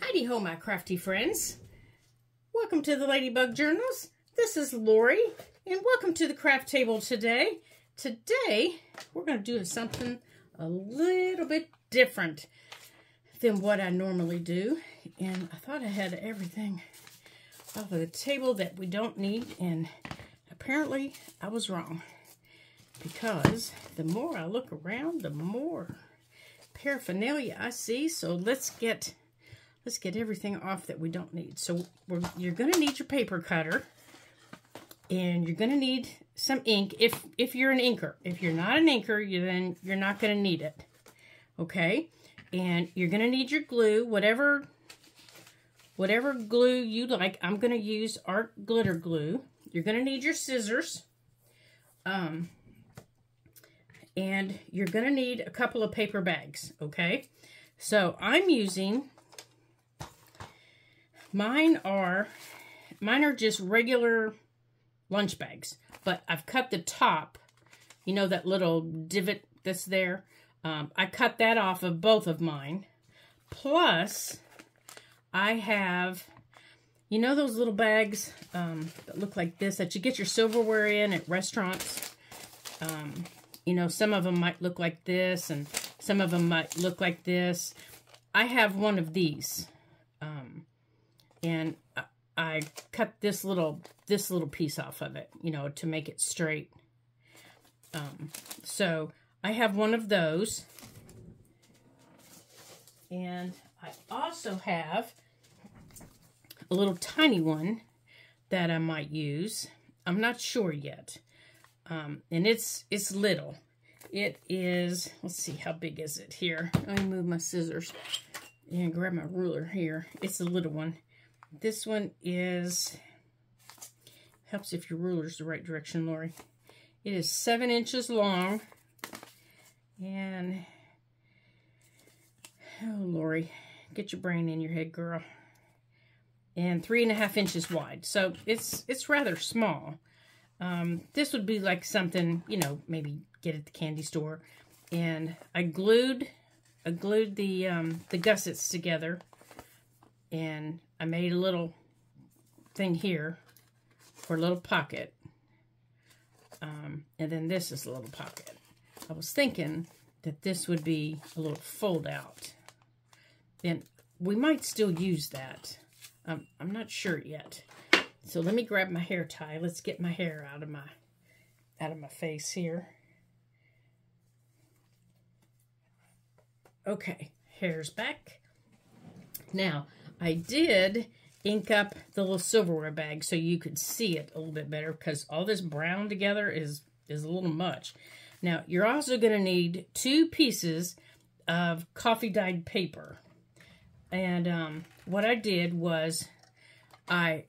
Heidi ho, my crafty friends. Welcome to the Ladybug Journals. This is Lori, and welcome to the craft table today. Today, we're going to do something a little bit different than what I normally do. And I thought I had everything off of the table that we don't need, and apparently I was wrong. Because the more I look around, the more paraphernalia I see. So let's get everything off that we don't need. So you're going to need your paper cutter, and you're going to need some ink if you're an inker. If you're not an inker, then you're not going to need it. Okay? And you're going to need your glue, whatever glue you like. I'm going to use Art Glitter Glue. You're going to need your scissors. And you're going to need a couple of paper bags, okay? So I'm using, mine are just regular lunch bags, but I've cut the top, you know, that little divot that's there. I cut that off of both of mine. Plus, I have, you know those little bags that look like this that you get your silverware in at restaurants? You know, some of them might look like this, and some of them might look like this. I have one of these, and I cut this little piece off of it, you know, to make it straight. So I have one of those, and I also have a little tiny one that I might use. I'm not sure yet. And it's little. It is, let's see, how big is it here? Let me move my scissors and grab my ruler here. It's a little one. This one is, helps if your ruler's the right direction, Lori. It is 7 inches long. And, oh, Lori, get your brain in your head, girl. And 3.5 inches wide. So it's rather small. This would be like something, you know, maybe get at the candy store. And I glued the gussets together, and I made a little thing here for a little pocket. And then this is a little pocket. I was thinking that this would be a little fold out. And we might still use that. I'm not sure yet. So let me grab my hair tie. Let's get my hair out of my face here. Okay, hair's back. Now, I did ink up the little silverware bag so you could see it a little bit better, because all this brown together is a little much. Now, you're also going to need 2 pieces of coffee dyed paper. And what I did was I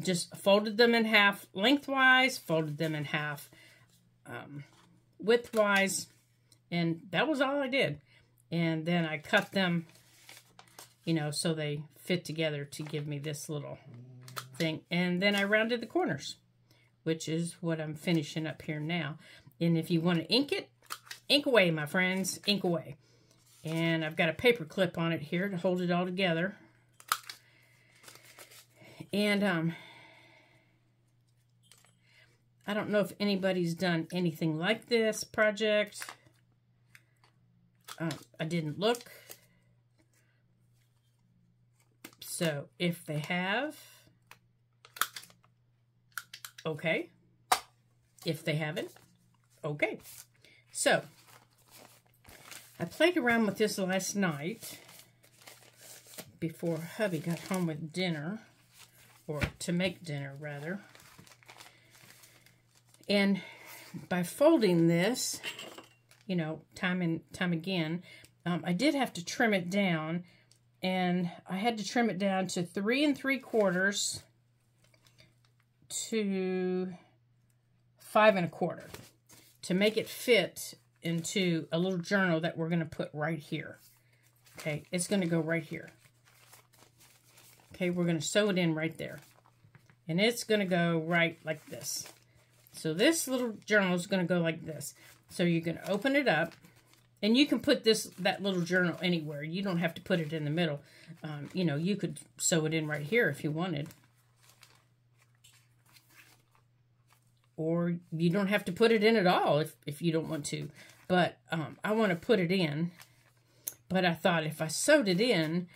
just folded them in half lengthwise, folded them in half widthwise, and that was all I did. And then I cut them, you know, so they fit together to give me this little thing. And then I rounded the corners, which is what I'm finishing up here now. And if you want to ink it, ink away, my friends, ink away. And I've got a paper clip on it here to hold it all together. And I don't know if anybody's done anything like this project. I didn't look. So if they have, okay. If they haven't, okay. So I played around with this last night before hubby got home with dinner, or to make dinner rather. And by folding this, you know, time and time again, I did have to trim it down, and I had to trim it down to 3 3/4 to 5 1/4 to make it fit into a little journal that we're going to put right here. Okay, it's going to go right here. Okay, we're going to sew it in right there. And it's going to go right like this. So this little journal is going to go like this. So you're going to open it up, And you can put that little journal anywhere. You don't have to put it in the middle. You know, you could sew it in right here if you wanted. Or you don't have to put it in at all if you don't want to. But I want to put it in. But I thought if I sewed it in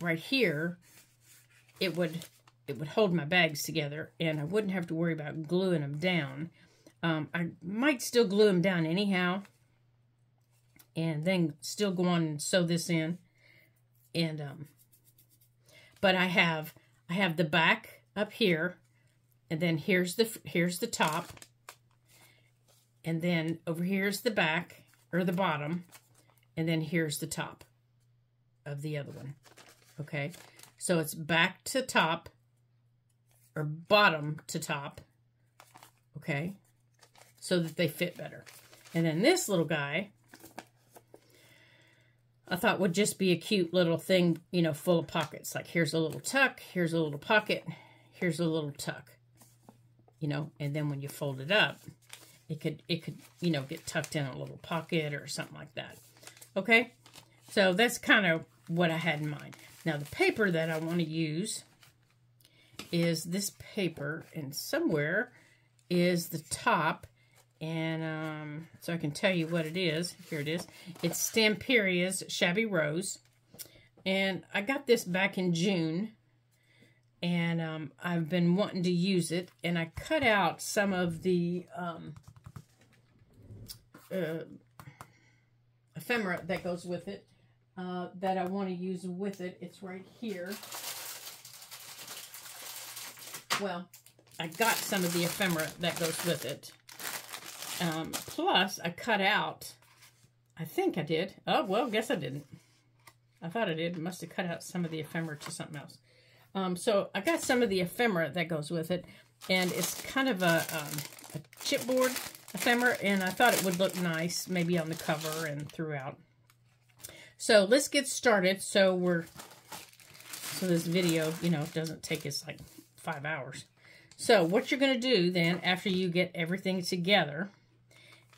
right here, it would hold my bags together, and I wouldn't have to worry about gluing them down. I might still glue them down anyhow, and then still go on and sew this in. And but I have the back up here, and then here's the top, and then over here's the back or the bottom, and then here's the top of the other one. Okay, so it's back to top or bottom to top. Okay, so that they fit better. And then this little guy, I thought would just be a cute little thing, you know, full of pockets. Like here's a little tuck, here's a little pocket, here's a little tuck, you know, and then when you fold it up, it could, you know, get tucked in a little pocket or something like that. Okay, so that's kind of what I had in mind. Now the paper that I want to use is this paper, and somewhere is the top, and so I can tell you what it is. Here it is. It's Stamperia's Shabby Rose, and I got this back in June, and I've been wanting to use it, and I cut out some of the ephemera that goes with it, that I want to use with it. It's right here. Well, I got some of the ephemera that goes with it. Plus, I cut out, I think I did. Oh, well, guess I didn't. I thought I did. Must have cut out some of the ephemera to something else. So I got some of the ephemera that goes with it, and it's kind of a chipboard ephemera, and I thought it would look nice maybe on the cover and throughout. So let's get started. So this video, you know, doesn't take us like 5 hours. So what you're going to do then, after you get everything together,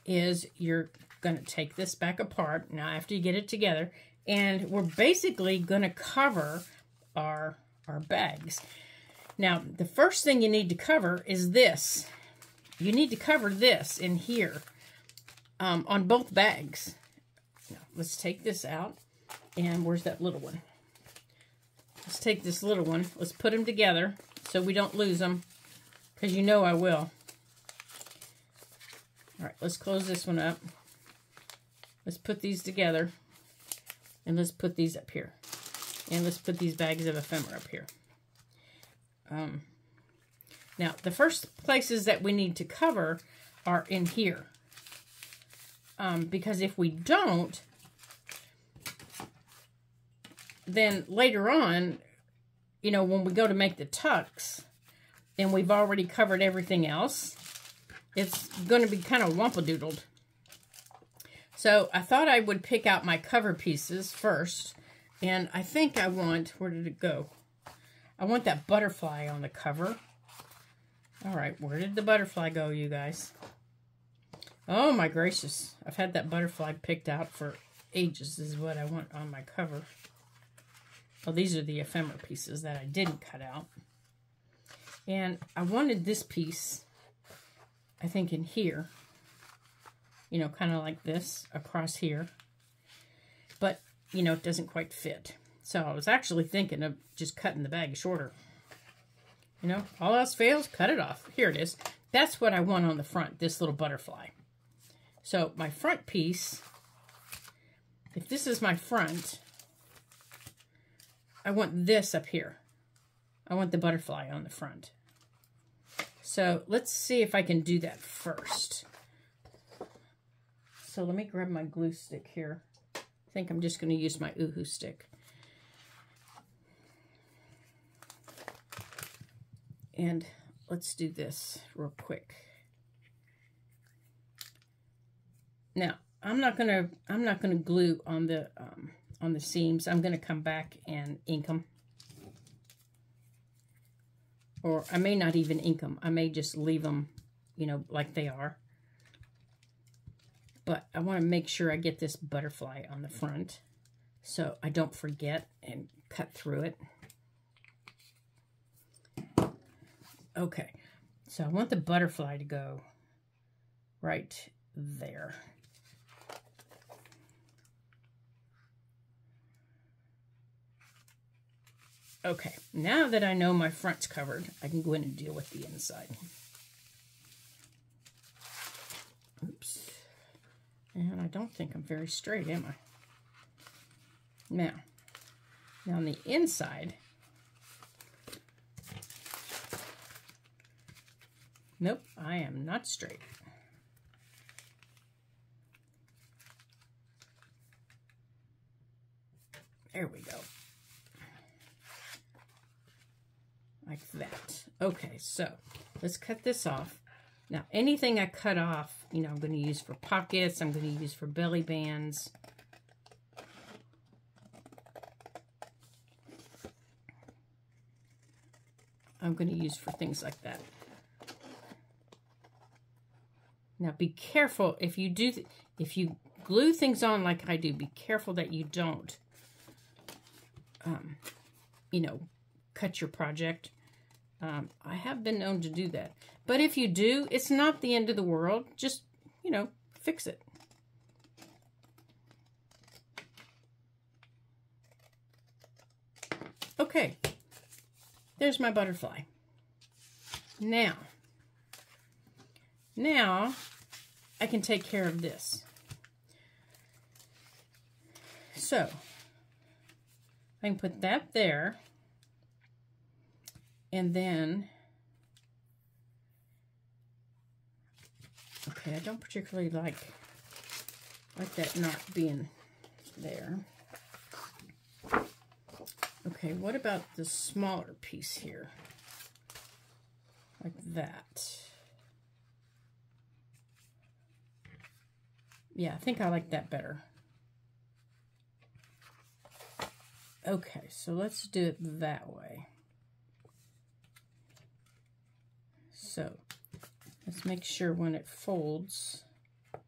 is you're going to take this back apart now after you get it together, and we're basically going to cover our bags. Now, the first thing you need to cover is this. You need to cover this in here on both bags. Now, let's take this out, and where's that little one? Let's take this little one. Let's put them together so we don't lose them, because you know I will. All right, let's close this one up. Let's put these together, and let's put these up here. And let's put these bags of ephemera up here. Now, the first places that we need to cover are in here. Because if we don't, then later on, you know, when we go to make the tucks, and we've already covered everything else, it's going to be kind of wampa-doodled. So I thought I would pick out my cover pieces first, and I think I want, where did it go? I want that butterfly on the cover. All right, where did the butterfly go, you guys? Oh my gracious, I've had that butterfly picked out for ages. This is what I want on my cover. Well, these are the ephemera pieces that I didn't cut out. And I wanted this piece, I think, in here. You know, kind of like this, across here. But, you know, it doesn't quite fit. So I was actually thinking of just cutting the bag shorter. You know, all else fails, cut it off. Here it is. That's what I want on the front, this little butterfly. So my front piece, if this is my front, I want this up here. I want the butterfly on the front. So let's see if I can do that first. So let me grab my glue stick here. I think I'm just going to use my Oohoo stick. And let's do this real quick. Now, I'm not gonna glue on the seams. I'm gonna come back and ink them. Or I may not even ink them. I may just leave them, you know, like they are. But I want to make sure I get this butterfly on the front so I don't forget and cut through it. Okay, so I want the butterfly to go right there. Okay, now that I know my front's covered, I can go in and deal with the inside. Oops. And I don't think I'm very straight, am I? Now on the inside, nope, I am not straight. There we go. Like that. Okay, so let's cut this off. Now, anything I cut off, you know, I'm going to use for pockets. I'm going to use for belly bands. I'm going to use for things like that. Now, be careful if you do, if you glue things on like I do, be careful that you don't, you know, cut your project. I have been known to do that. But if you do, it's not the end of the world. Just, you know, fix it. Okay. There's my butterfly. Now I can take care of this. So, I can put that there. And then, okay, I don't particularly like that not being there. Okay, what about the smaller piece here? Like that. Yeah, I think I like that better. Okay, so let's do it that way. So, let's make sure when it folds, I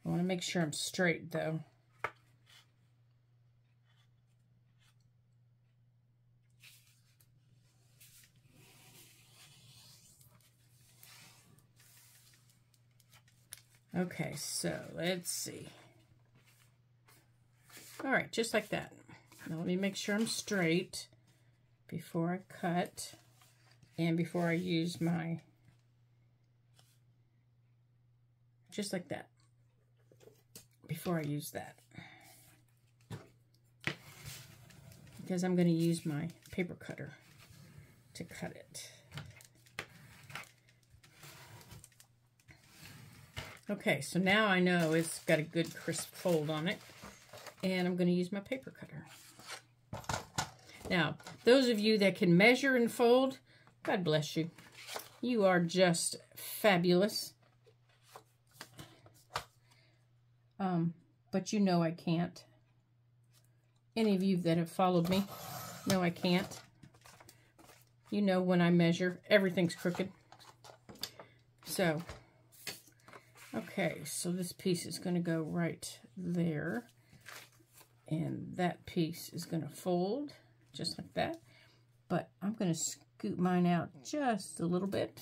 want to make sure I'm straight though. Okay, so let's see. All right, just like that. Now let me make sure I'm straight before I cut and before I use my, just like that, before I use that. Because I'm going to use my paper cutter to cut it. Okay, so now I know it's got a good crisp fold on it, and I'm going to use my paper cutter. Now, those of you that can measure and fold, God bless you. You are just fabulous. But you know I can't. Any of you that have followed me know I can't. You know when I measure, everything's crooked. So, okay, so this piece is going to go right there. And that piece is going to fold just like that. But I'm going to scoot mine out just a little bit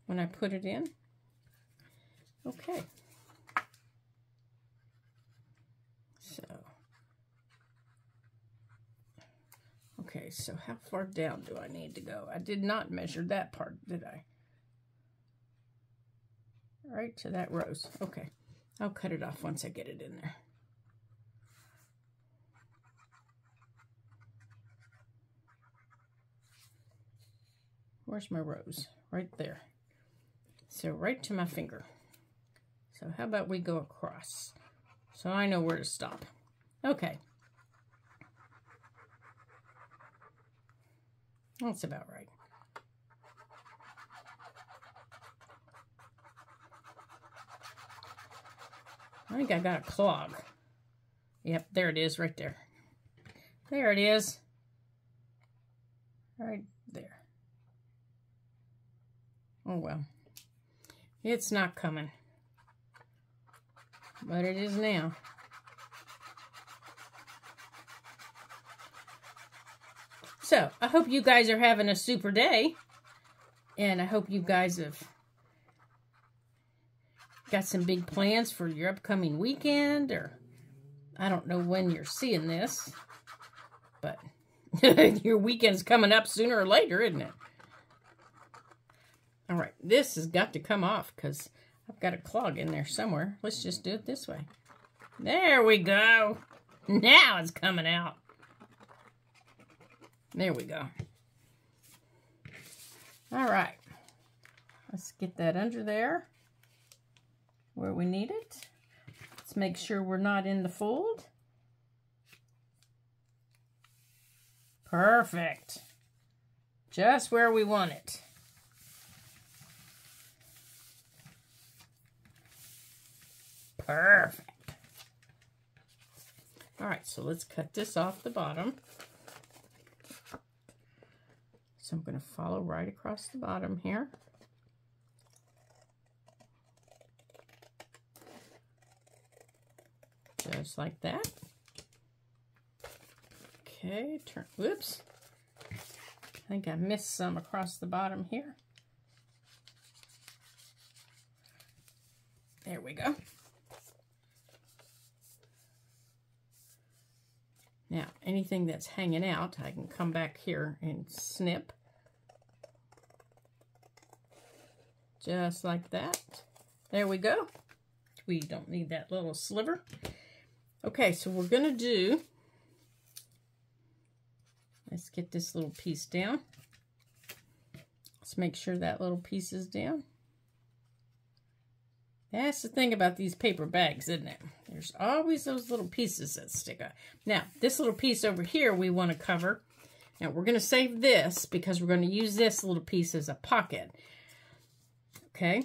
when I put it in. Okay. So, okay, so how far down do I need to go? I did not measure that part, did I? Right to that rose. Okay, I'll cut it off once I get it in there. Where's my rose? Right there. So right to my finger. So how about we go across? So I know where to stop. Okay. That's about right. I think I got a clog. Yep, there it is right there. There it is. Right there. Oh well. It's not coming. but it is now. So, I hope you guys are having a super day. And I hope you guys have got some big plans for your upcoming weekend. Or, I don't know when you're seeing this. But, your weekend's coming up sooner or later, isn't it? Alright, this has got to come off because I've got a clog in there somewhere. Let's just do it this way. There we go. Now it's coming out. There we go. Alright. Let's get that under there where we need it. Let's make sure we're not in the fold. Perfect. Just where we want it. Perfect. Alright, so let's cut this off the bottom. So I'm going to follow right across the bottom here. Just like that. Okay, turn, whoops. I think I missed some across the bottom here. There we go. Now, anything that's hanging out, I can come back here and snip. Just like that. There we go. We don't need that little sliver. Okay, so we're going to do, let's get this little piece down. Let's make sure that little piece is down. That's the thing about these paper bags, isn't it? There's always those little pieces that stick out. Now, this little piece over here we want to cover. Now, we're going to save this because we're going to use this little piece as a pocket. Okay.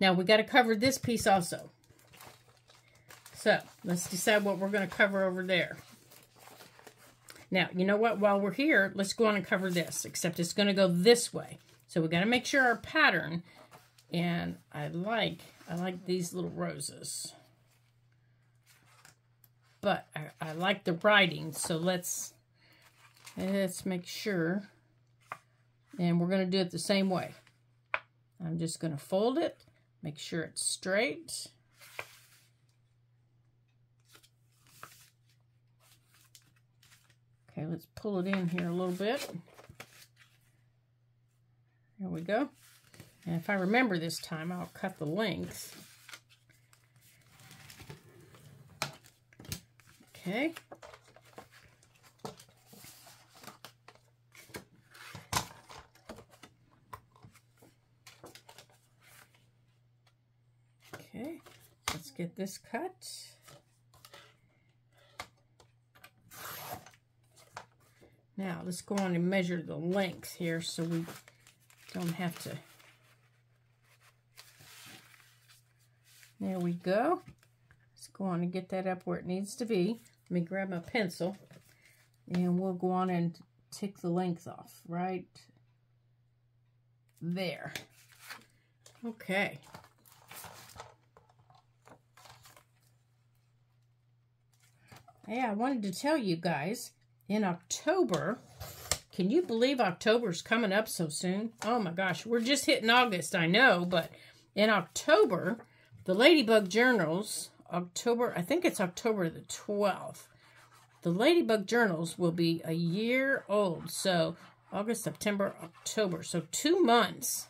Now, we got to cover this piece also. So, let's decide what we're going to cover over there. Now, you know what? While we're here, let's go on and cover this, except it's going to go this way. So, we got to make sure our pattern, and I like these little roses. But I like the writing, so let's make sure. And we're going to do it the same way. I'm just going to fold it, make sure it's straight. Okay, let's pull it in here a little bit. There we go. And if I remember this time, I'll cut the length. Okay. Okay, let's get this cut. Now, let's go on and measure the length here so we don't have to. There we go. Let's go on and get that up where it needs to be. Let me grab my pencil and we'll go on and take the length off right there. Okay. Yeah, I wanted to tell you guys, in October, can you believe October's coming up so soon? Oh my gosh, we're just hitting August, I know, but in October, the Ladybug Journals, I think it's October the 12th, the Ladybug Journals will be a year old. So August, September, October. So 2 months.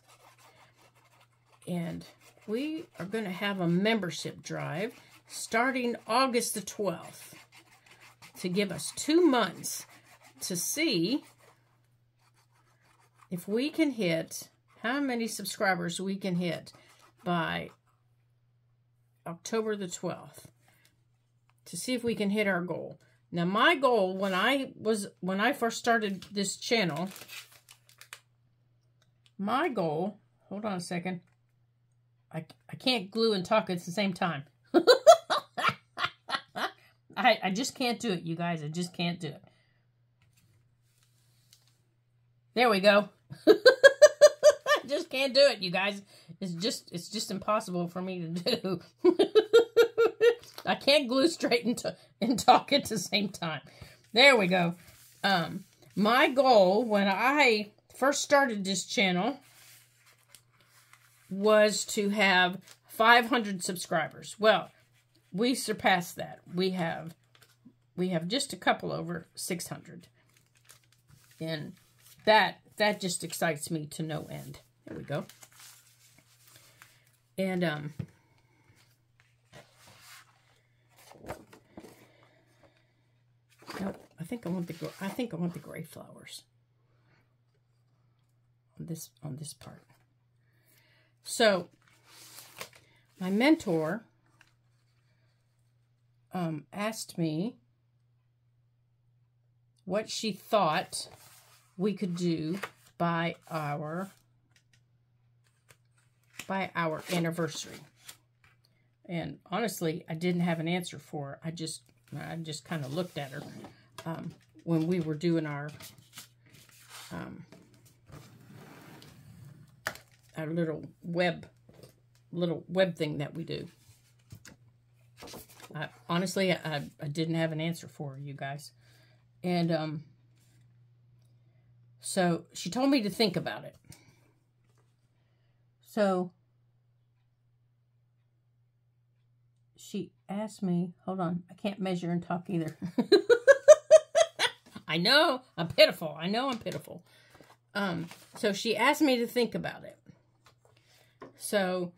And we are going to have a membership drive starting August the 12th to give us 2 months to see if we can hit, how many subscribers we can hit by October the 12th, to see if we can hit our goal. Now, my goal when I first started this channel, my goal, hold on a second, I can't glue and talk at the same time. I just can't do it, you guys. I just can't do it. There we go. I just can't do it, you guys. It's just impossible for me to do. I can't glue straight and talk at the same time. There we go. My goal when I first started this channel was to have 500 subscribers. Well, we surpassed that. We have just a couple over 600. And that just excites me to no end. There we go. And nope, I think I want the gray flowers on this part. So my mentor asked me what she thought we could do by our anniversary. And honestly, I didn't have an answer for her. I just kind of looked at her when we were doing our little web thing that we do. Honestly, I didn't have an answer for her, you guys. And so she told me to think about it. So she asked me, hold on, I can't measure and talk either. I know, I'm pitiful. I know I'm pitiful. So she asked me to think about it. So,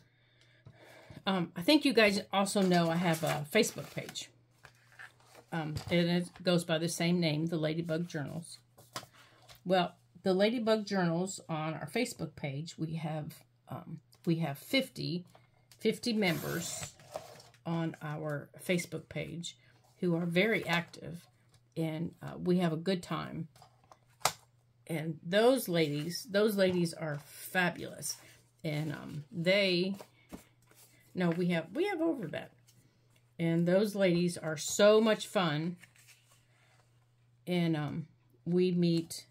I think you guys also know I have a Facebook page. And it goes by the same name, the Ladybug Journals. Well, the Ladybug Journals on our Facebook page, we have 50 members on our Facebook page who are very active, and we have a good time. And those ladies are fabulous. And we have over that. And those ladies are so much fun. And we meet,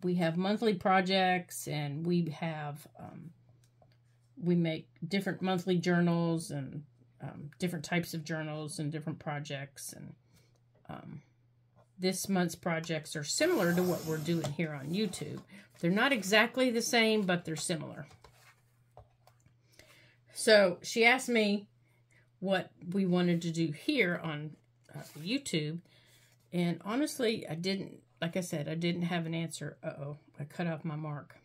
we have monthly projects, and we have, we make different monthly journals and different types of journals and different projects. And this month's projects are similar to what we're doing here on YouTube. They're not exactly the same, but they're similar. So she asked me what we wanted to do here on YouTube. And honestly, like I said, I didn't have an answer. Uh-oh, I cut off my mark.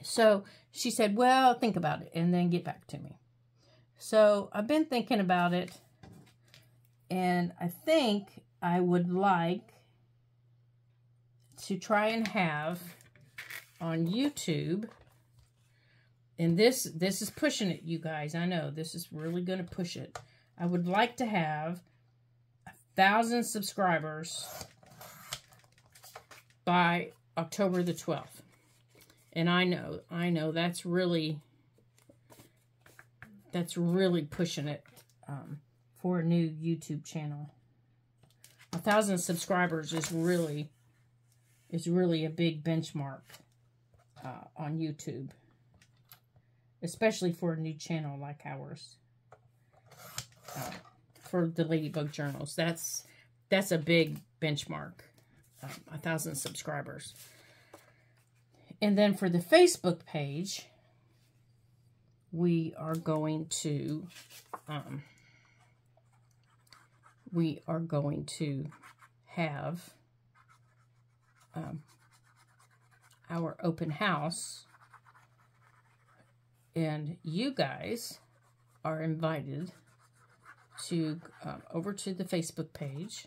So she said, well, think about it and then get back to me. So I've been thinking about it, and I think I would like to try and have on YouTube, and this is pushing it, you guys. I know this is really going to push it. I would like to have 1,000 subscribers by October the 12th. And I know that's really pushing it for a new YouTube channel. 1,000 subscribers is really a big benchmark on YouTube, especially for a new channel like ours. For the Ladybug Journals, that's a big benchmark. 1,000 subscribers. And then for the Facebook page, we are going to have our open house, and you guys are invited to over to the Facebook page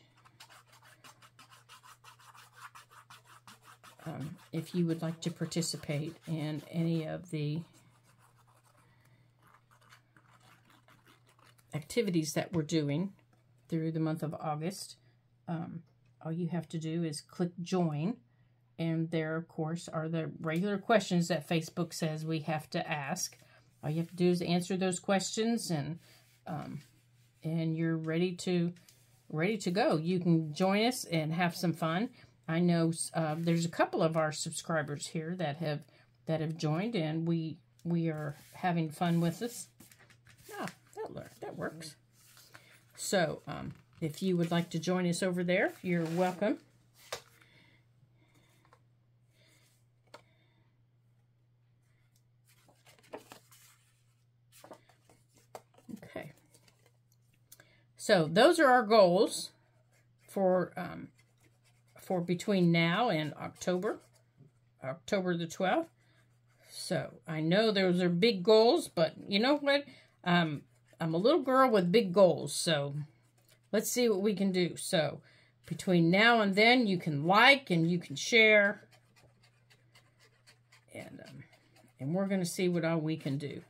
if you would like to participate in any of the activities that we're doing through the month of August. All you have to do is click join, and there, of course, are the regular questions that Facebook says we have to ask. All you have to do is answer those questions, and you're ready to go. You can join us and have some fun. I know there's a couple of our subscribers here that have joined, and we we are having fun with this. Ah, that works. So, if you would like to join us over there, you're welcome. Okay. So, those are our goals for between now and October the 12th. So, I know those are big goals, but you know what? I'm a little girl with big goals, so let's see what we can do. So, between now and then, you can like and you can share. And we're going to see what all we can do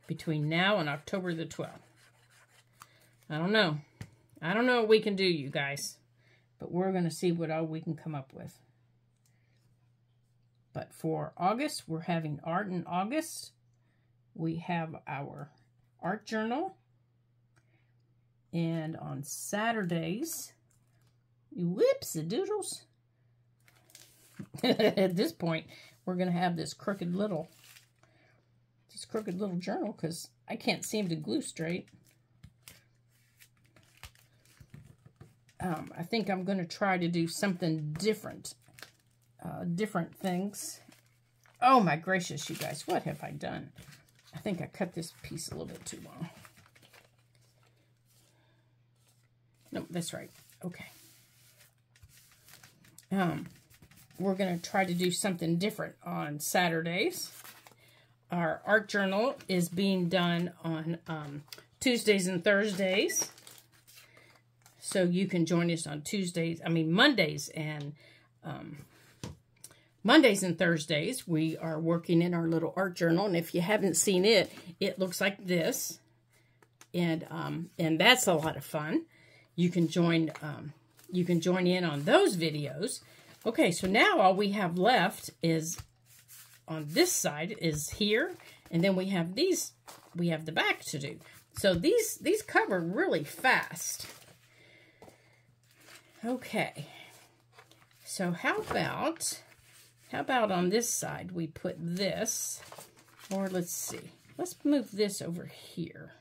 between now and October the 12th. I don't know. I don't know what we can do, you guys. But we're going to see what all we can come up with. But for August, we're having art in August. We have our art journal. And on Saturdays, whoops-a-doodles. At this point, we're going to have this crooked little journal because I can't seem to glue straight. I think I'm going to try to do something different. Different things. Oh my gracious, you guys, what have I done? I think I cut this piece a little bit too long. No, that's right. Okay. We're going to try to do something different on Saturdays. Our art journal is being done on Tuesdays and Thursdays. So you can join us on Mondays and Thursdays. We are working in our little art journal, and if you haven't seen it, it looks like this, and that's a lot of fun. You can join in on those videos. Okay, so now all we have left is on this side is here, and then we have these. We have the back to do. So these cover really fast. Okay, so how about on this side we put this, or let's see, let's move this over here,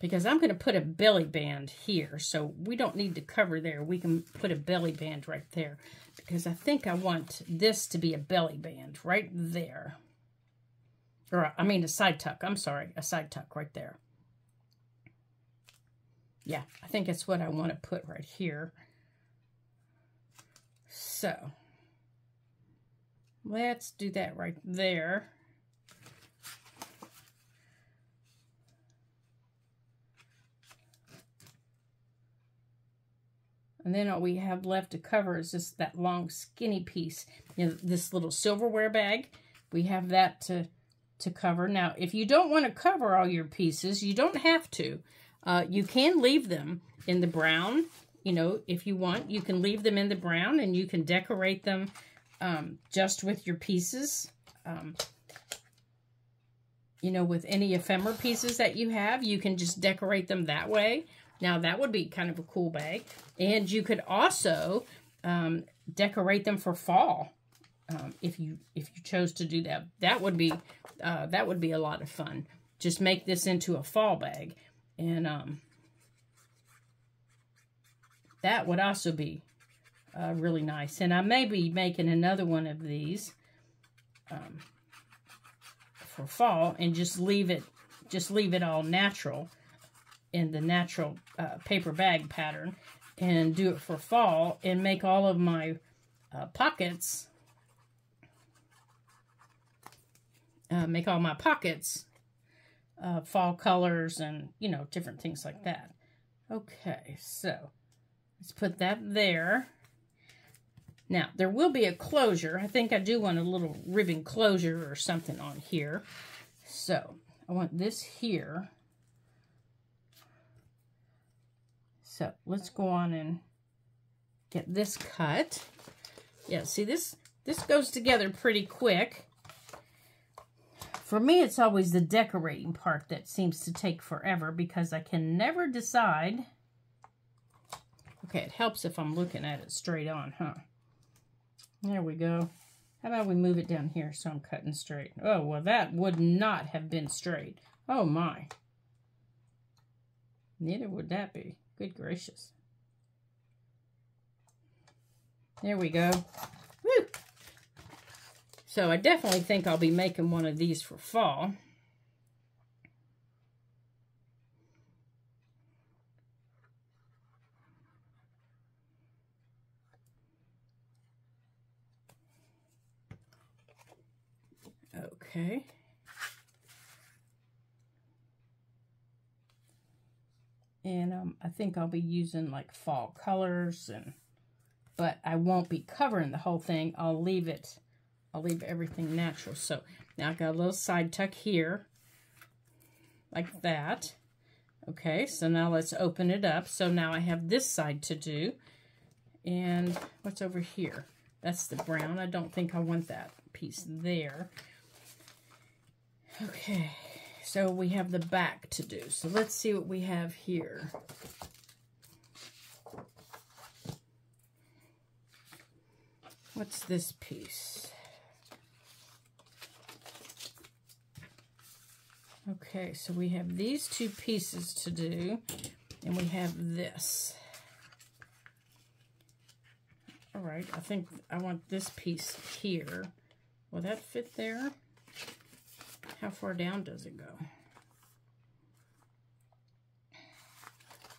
because I'm going to put a belly band here, so we don't need to cover there. We can put a belly band right there, because I think I want this to be a belly band right there, or I mean a side tuck, I'm sorry, a side tuck right there. Yeah, I think that's what I want to put right here. So, let's do that right there. And then all we have left to cover is just that long skinny piece. You know, this little silverware bag. We have that to cover. Now, if you don't want to cover all your pieces, you don't have to. You can leave them in the brown. You know, if you want, you can leave them in the brown and you can decorate them just with your pieces. You know, with any ephemera pieces that you have, you can just decorate them that way. Now, that would be kind of a cool bag. And you could also decorate them for fall if you chose to do that. That would be a lot of fun. Just make this into a fall bag. And that would also be really nice. And I may be making another one of these for fall and just leave it all natural in the natural paper bag pattern and do it for fall and make all of my pockets, fall colors and, you know, different things like that. Okay, so let's put that there. Now, there will be a closure. I think I do want a little ribbon closure or something on here. So, I want this here. So, let's go on and get this cut. Yeah, see, this goes together pretty quick. For me, it's always the decorating part that seems to take forever because I can never decide. Okay, it helps if I'm looking at it straight on, huh? There we go. How about we move it down here so I'm cutting straight? Oh, well, that would not have been straight. Oh, my. Neither would that be. Good gracious. There we go. Woo! So I definitely think I'll be making one of these for fall. Okay. And I think I'll be using like fall colors, but I won't be covering the whole thing. I'll leave everything natural. So now I've got a little side tuck here, like that. Okay, so now let's open it up. So now I have this side to do. And what's over here? That's the brown. I don't think I want that piece there. Okay, so we have the back to do. So let's see what we have here. What's this piece? Okay, so we have these two pieces to do, and we have this. All right, I think I want this piece here. Will that fit there? How far down does it go?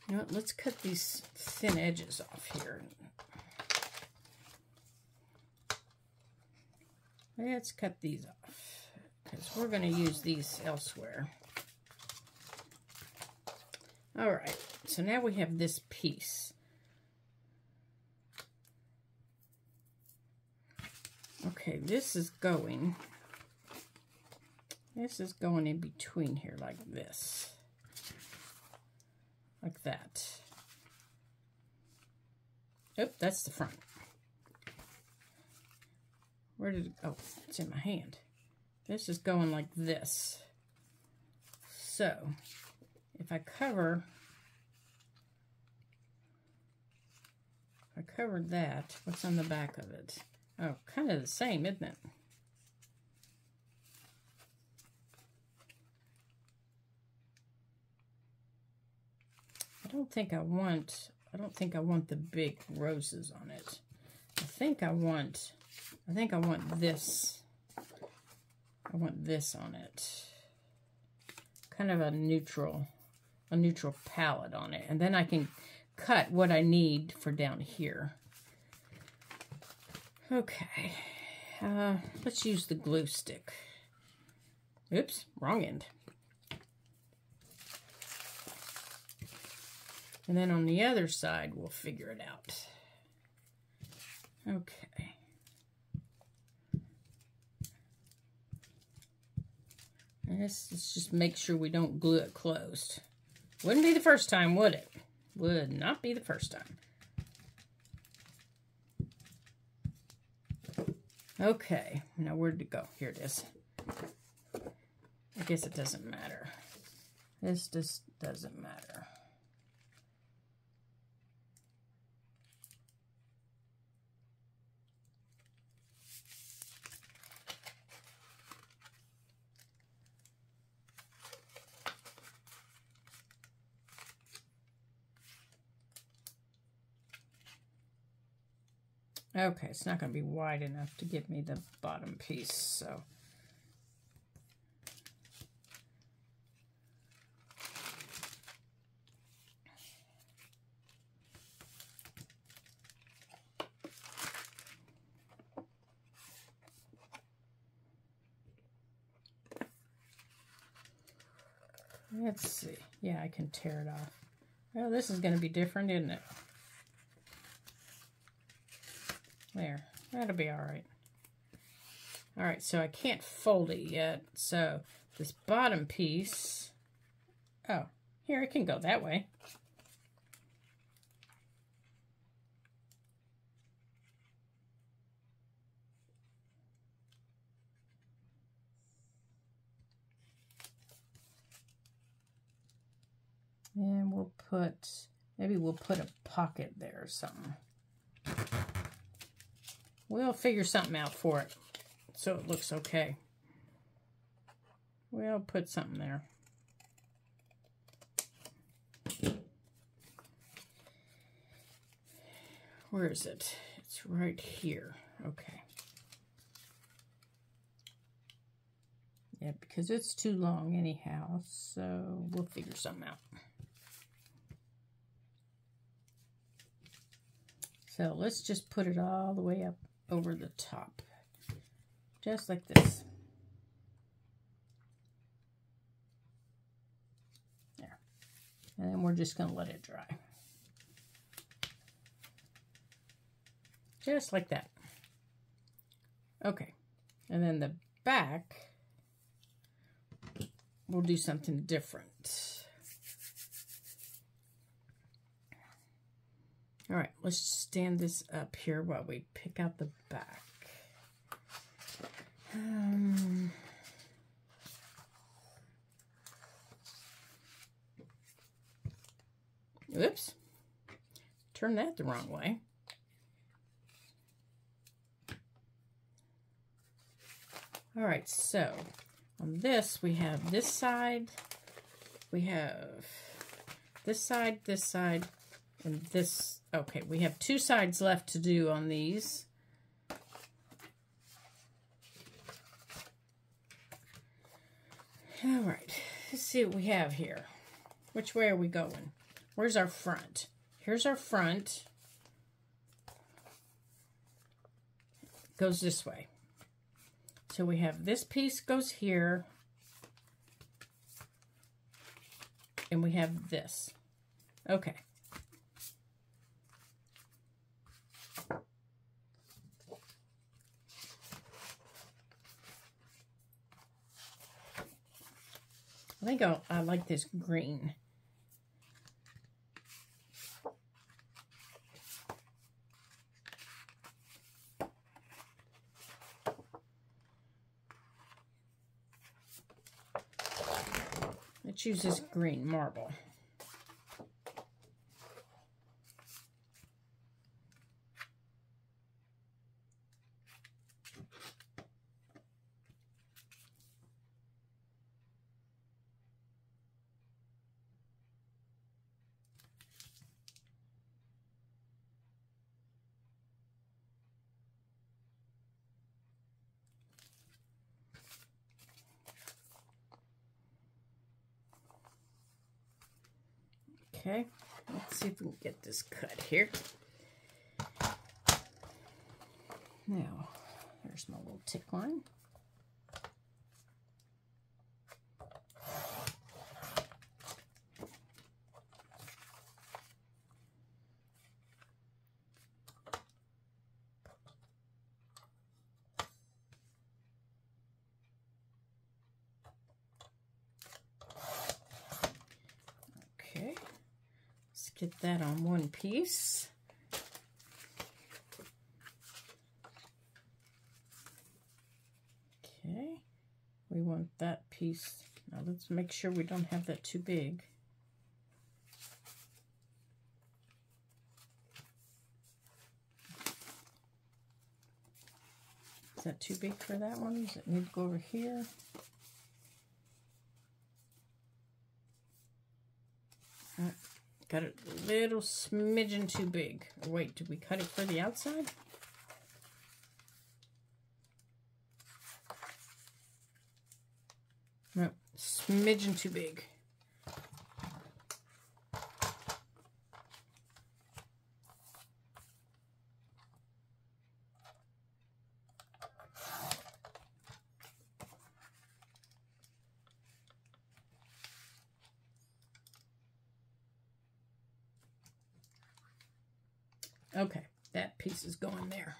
You know what, let's cut these thin edges off here. Let's cut these off, because we're going to use these elsewhere. All right, so now we have this piece. Okay, this is going in between here like this. Like that. Oh, that's the front. Where did it go? Oh, it's in my hand. This is going like this. So, if I cover that, what's on the back of it? Oh, kind of the same, isn't it? I don't think I want the big roses on it. I think I want this. I want this on it. Kind of a neutral palette on it. And then I can cut what I need for down here. Okay. Let's use the glue stick. Oops, wrong end. And then on the other side, we'll figure it out. Okay. And let's just make sure we don't glue it closed. Wouldn't be the first time, would it? Would not be the first time. Okay, now where'd it go? Here it is. I guess it doesn't matter. This just doesn't matter. Okay, it's not going to be wide enough to give me the bottom piece, so. Let's see. Yeah, I can tear it off. Well, this is going to be different, isn't it? There, that'll be all right. All right, so I can't fold it yet. So this bottom piece, oh, here, it can go that way. And we'll put, maybe we'll put a pocket there or something. We'll figure something out for it. so it looks okay. We'll put something there. Where is it? It's right here. Okay. Yeah, because it's too long anyhow, so we'll figure something out. So let's just put it all the way up over the top. Just like this. There. And then we're just going to let it dry. Just like that. Okay. And then the back, we'll do something different. All right, let's stand this up here while we pick out the back. Oops. Turned that the wrong way. All right, so on this, we have this side, we have this side, and this. Okay, we have two sides left to do on these. All right, let's see what we have here. Which way are we going? Where's our front? Here's our front. Goes this way. So we have this piece goes here. And we have this. Okay. I think I like this green. Let's use this green marble. Okay, let's see if we can get this cut here. Now, there's my little tick line. Okay. Get that on one piece. Okay, we want that piece. Now let's make sure we don't have that too big. Is that too big for that one? Does it need to go over here? Got it a little smidgen too big. Or wait, did we cut it for the outside? No, smidgen too big. Okay, that piece is going there.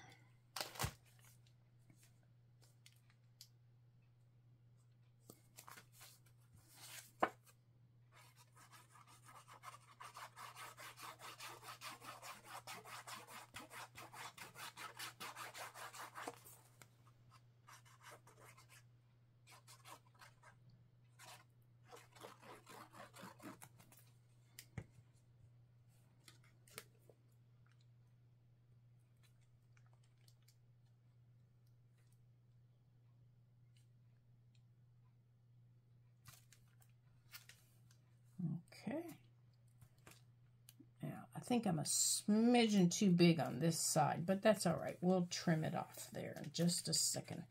think I'm a smidgen too big on this side, but that's all right. We'll trim it off there in just a second.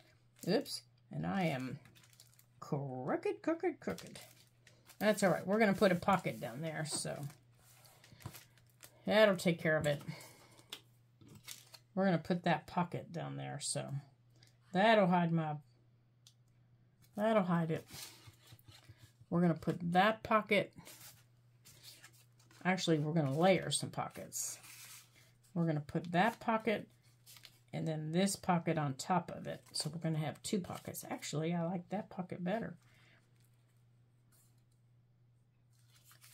Oops, and I am crooked. That's all right. We're going to put a pocket down there, so that'll take care of it. We're going to put that pocket down there, so that'll hide it. We're going to put that pocket. Actually, we're going to layer some pockets. We're going to put that pocket and then this pocket on top of it. So we're going to have two pockets. Actually, I like that pocket better.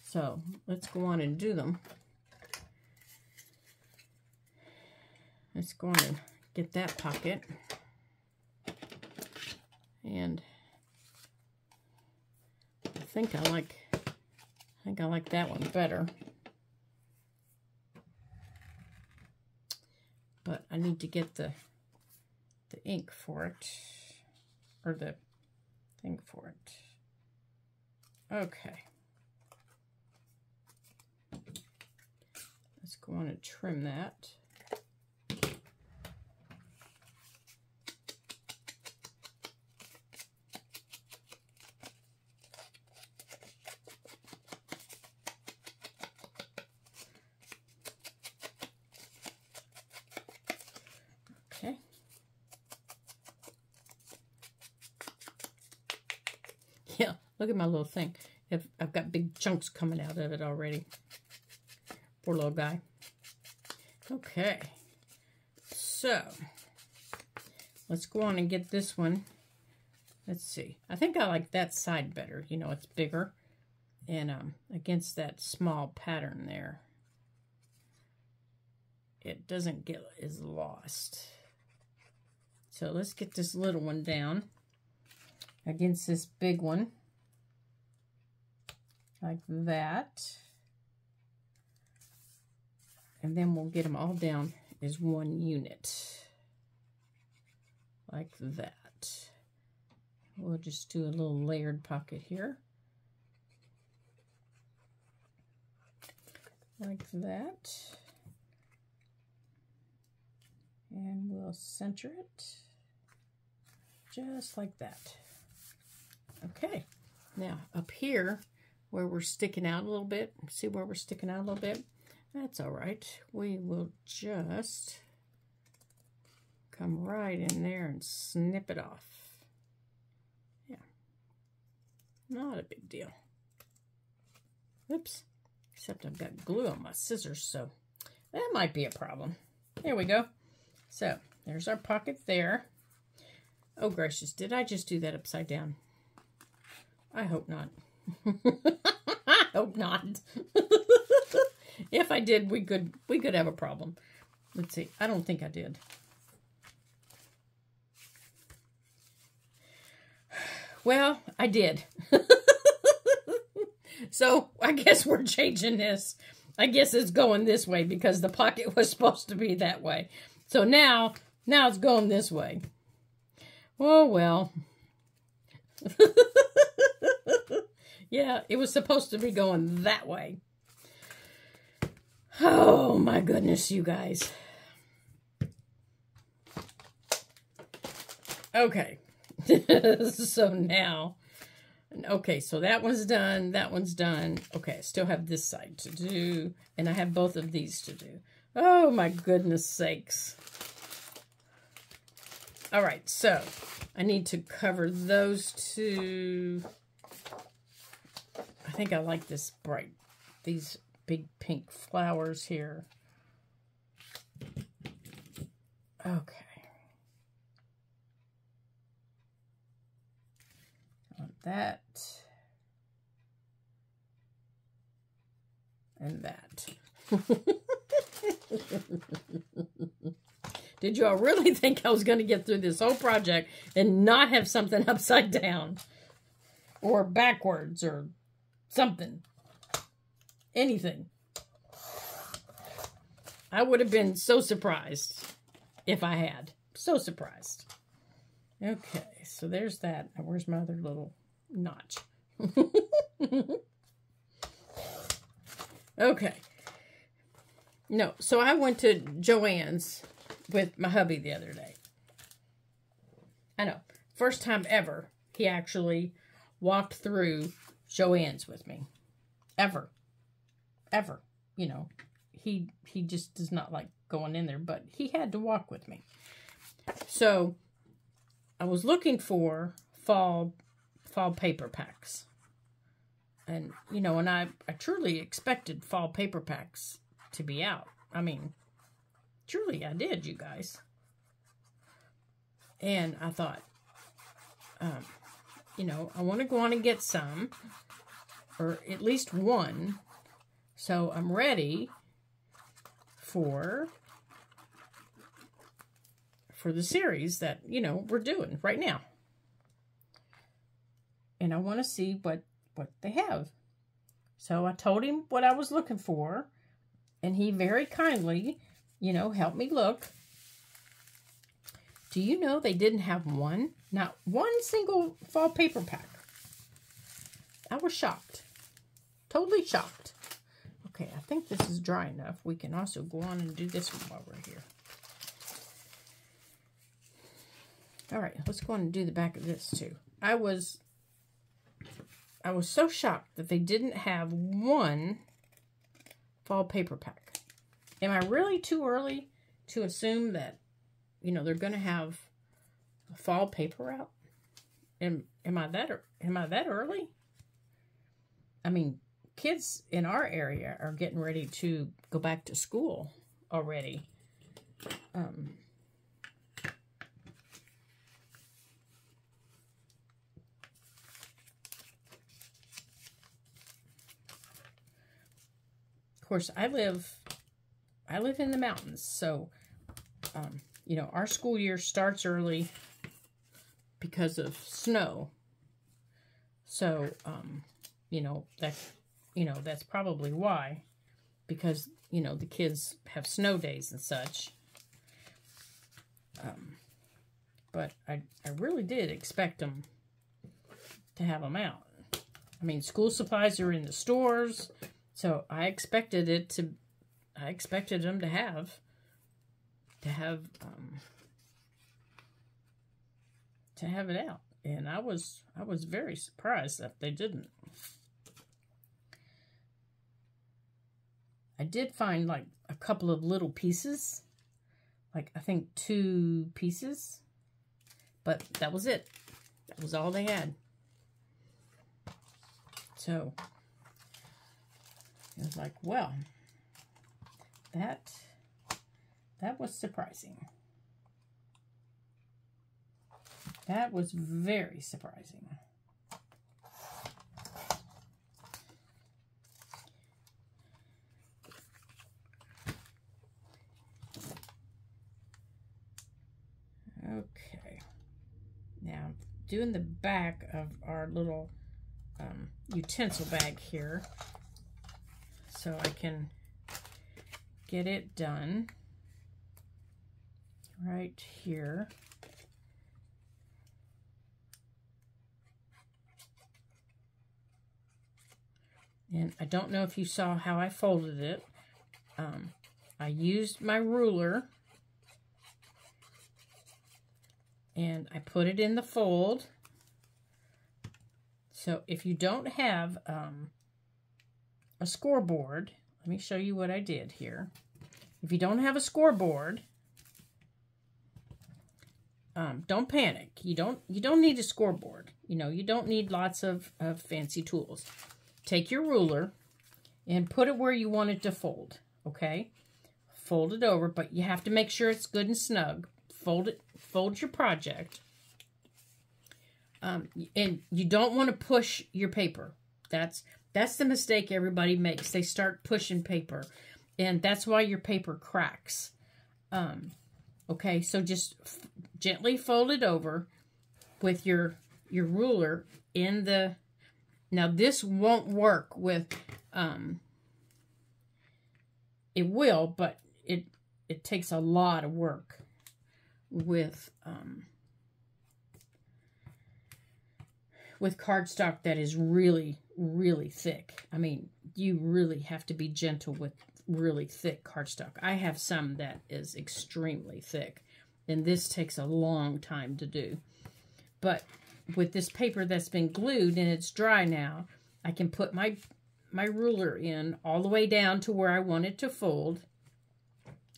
So let's go on and do them. Let's go on and get that pocket. And I think I like that one better. But I need to get the ink for it, or the thing for it. Okay. Let's go on and trim that. Okay. Yeah, look at my little thing. I've got big chunks coming out of it already. Poor little guy. Okay. So, let's go on and get this one. Let's see. I think I like that side better. You know, it's bigger. And against that small pattern there, it doesn't get as lost. So let's get this little one down against this big one, like that. And then we'll get them all down as one unit, like that. We'll just do a little layered pocket here, like that. And we'll center it, just like that. Okay, now up here, where we're sticking out a little bit, see where we're sticking out a little bit? That's all right. We will just come right in there and snip it off. Yeah, not a big deal. Oops, except I've got glue on my scissors, so that might be a problem. There we go. So, there's our pocket there. Oh, gracious, did I just do that upside down? I hope not. I hope not. If I did, we could have a problem. Let's see. I don't think I did. Well, I did. So, I guess we're changing this. I guess it's going this way because the pocket was supposed to be that way. So now it's going this way. Oh, well. Yeah, it was supposed to be going that way. Oh, my goodness, you guys. Okay. So now, okay, so that one's done. That one's done. Okay, I still have this side to do, and I have both of these to do. Oh, my goodness sakes. All right, so I need to cover those two. I think I like this bright, these big pink flowers here. Okay. On that. And that. Did y'all really think I was going to get through this whole project and not have something upside down? Or backwards or something? Anything. I would have been so surprised if I had. So surprised. Okay, so there's that. Now where's my other little notch? Okay. No, so I went to Joann's with my hubby the other day. I know. First time ever he actually walked through Joann's with me. Ever. Ever. You know, he just does not like going in there, but he had to walk with me. So I was looking for fall paper packs. And, you know, and I truly expected fall paper packs to be out. I mean, truly I did, you guys. And I thought, you know, I want to go on and get some, or at least one, so I'm ready for the series that, you know, we're doing right now. And I want to see what they have. So I told him what I was looking for, and he very kindly, you know, helped me look. Do you know they didn't have one? Not one single fall paper pack. I was shocked. Totally shocked. Okay, I think this is dry enough. We can also go on and do this one while we're here. All right, let's go on and do the back of this too. I was so shocked that they didn't have one fall paper pack. Am I really too early to assume that, you know, they're going to have a fall paper out? Am I that early? I mean, kids in our area are getting ready to go back to school already. Of course, I live in the mountains, so you know, our school year starts early because of snow. So, you know, that's probably why, because, you know, the kids have snow days and such. But I really did expect them to have them out. I mean, school supplies are in the stores, so I expected them to have it out, and I was very surprised that they didn't. I did find like a couple of little pieces, like I think 2 pieces, but that was it. That was all they had. So it was like, well, that was surprising. That was very surprising. Okay. Now, doing the back of our little utensil bag here, so I can get it done right here. And I don't know if you saw how I folded it. I used my ruler and I put it in the fold. So if you don't have a scoreboard, let me show you what I did here. If you don't have a scoreboard, don't panic. You don't need a scoreboard. You know, you don't need lots of fancy tools. Take your ruler and put it where you want it to fold, okay? Fold it over, but you have to make sure it's good and snug. Fold your project. And you don't want to push your paper. That's the mistake everybody makes. They start pushing paper, and that's why your paper cracks. Okay, so just gently fold it over with your ruler in the... Now, this won't work with, it will, but it takes a lot of work with cardstock that is really, really thick. I mean, you really have to be gentle with really thick cardstock. I have some that is extremely thick, and this takes a long time to do. But with this paper that's been glued and it's dry now, I can put my ruler in all the way down to where I want it to fold,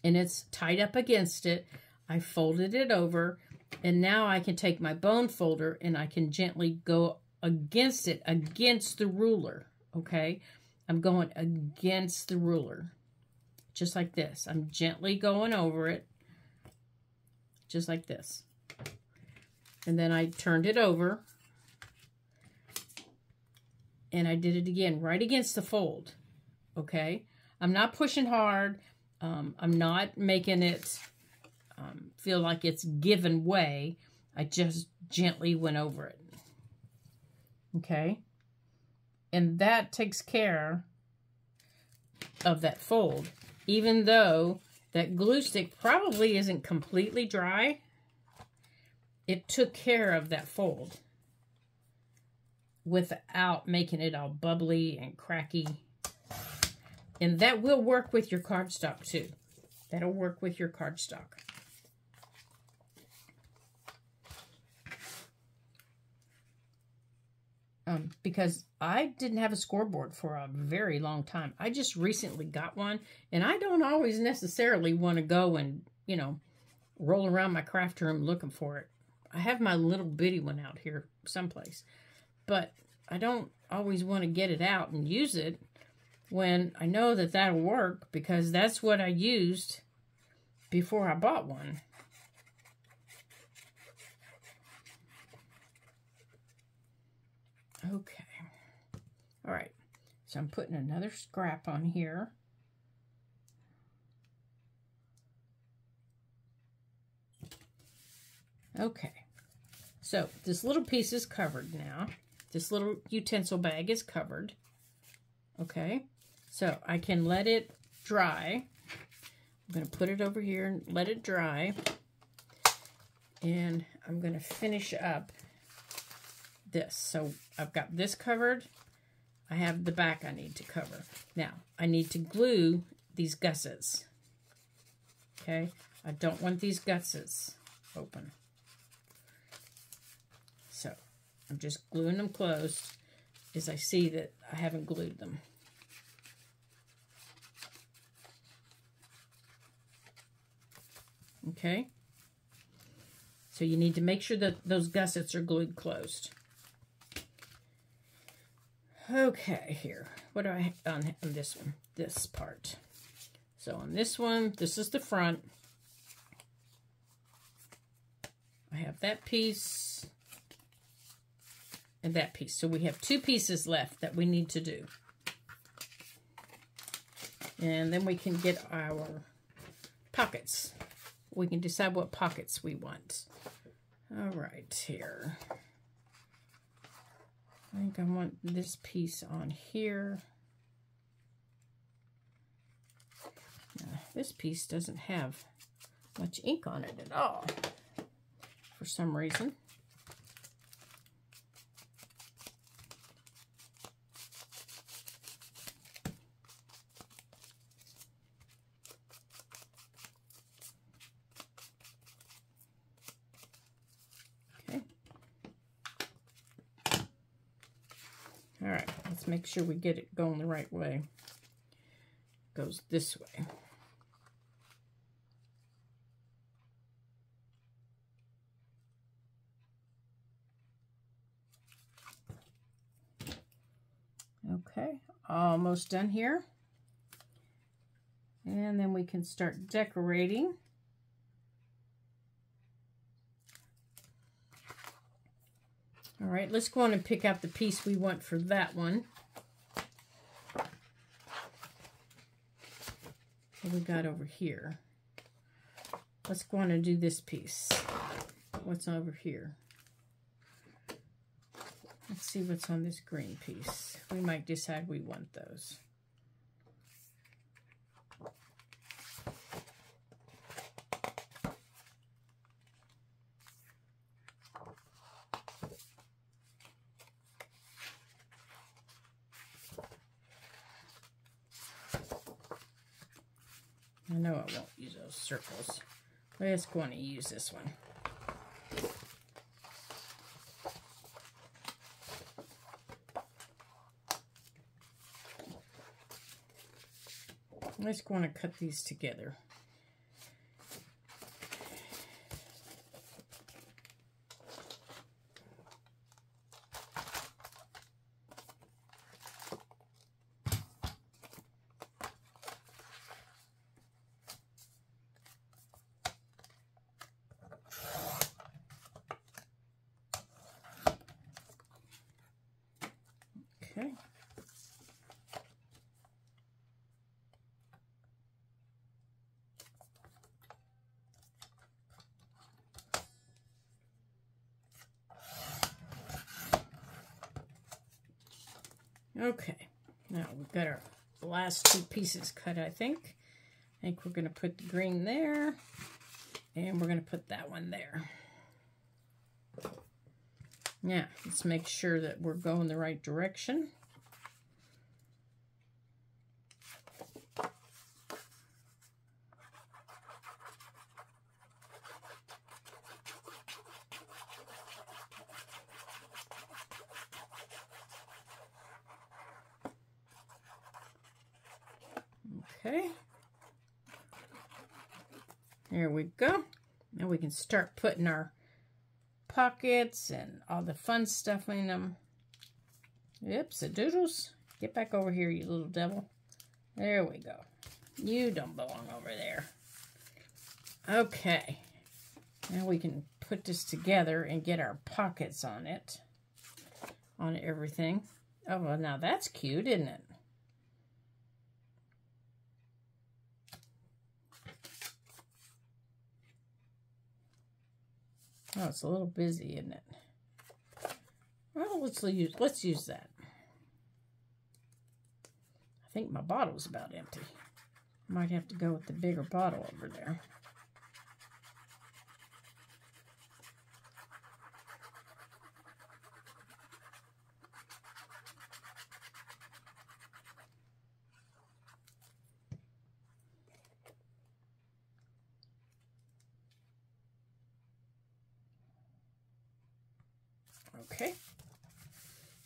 and it's tied up against it. I folded it over, and now I can take my bone folder and I can gently go against it, against the ruler, okay? I'm going against the ruler, just like this. I'm gently going over it, just like this. And then I turned it over, and I did it again, right against the fold, okay? I'm not pushing hard. I'm not making it feel like it's given way. I just gently went over it, okay? And that takes care of that fold, even though that glue stick probably isn't completely dry. It took care of that fold without making it all bubbly and cracky. And that will work with your cardstock too. That'll work with your cardstock. Because I didn't have a scoreboard for a very long time. I just recently got one, and I don't always necessarily want to go and, you know, roll around my craft room looking for it. I have my little bitty one out here someplace, but I don't always want to get it out and use it when I know that that'll work, because that's what I used before I bought one. Okay. All right. So I'm putting another scrap on here. Okay. So this little piece is covered now. This little utensil bag is covered. Okay. So I can let it dry. I'm going to put it over here and let it dry. And I'm going to finish up this. So I've got this covered. I have the back I need to cover. Now, I need to glue these gussets. Okay? I don't want these gussets open. So, I'm just gluing them closed as I see that I haven't glued them. Okay? So you need to make sure that those gussets are glued closed. Okay, here. What do I have on this one? This part. So on this one, this is the front. I have that piece and that piece. So we have two pieces left that we need to do. And then we can get our pockets. We can decide what pockets we want. All right, here. I think I want this piece on here. Now, this piece doesn't have much ink on it at all, for some reason. All right, let's make sure we get it going the right way. It goes this way. Okay, almost done here. And then we can start decorating. All right, let's go on and pick out the piece we want for that one. What we got over here? Let's go on and do this piece. What's over here? Let's see what's on this green piece. We might decide we want those. I know I won't use those circles. Let's go on and use this one. Let's go on and cut these together. Okay. Okay, now we've got our last two pieces cut, I think. I think we're going to put the green there, and we're going to put that one there. Now, let's make sure that we're going the right direction. Okay. There we go. Now we can start putting our pockets and all the fun stuff in them. Oops, a doodles. Get back over here, you little devil. There we go. You don't belong over there. Okay. Now we can put this together and get our pockets on it. On everything. Oh, well, now that's cute, isn't it? Oh, it's a little busy, isn't it? Well, let's use that. I think my bottle's about empty. Might have to go with the bigger bottle over there. Okay.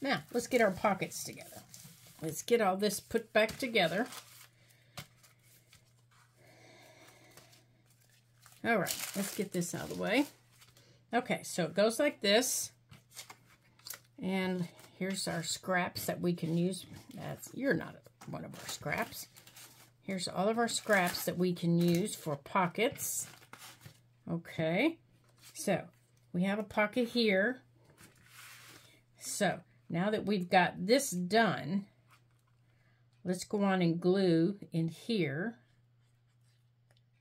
Now, let's get our pockets together. Let's get all this put back together. All right, let's get this out of the way. Okay, so it goes like this. And here's our scraps that we can use. You're not one of our scraps. Here's all of our scraps that we can use for pockets. Okay, so we have a pocket here. So now that we've got this done, let's go on and glue in here.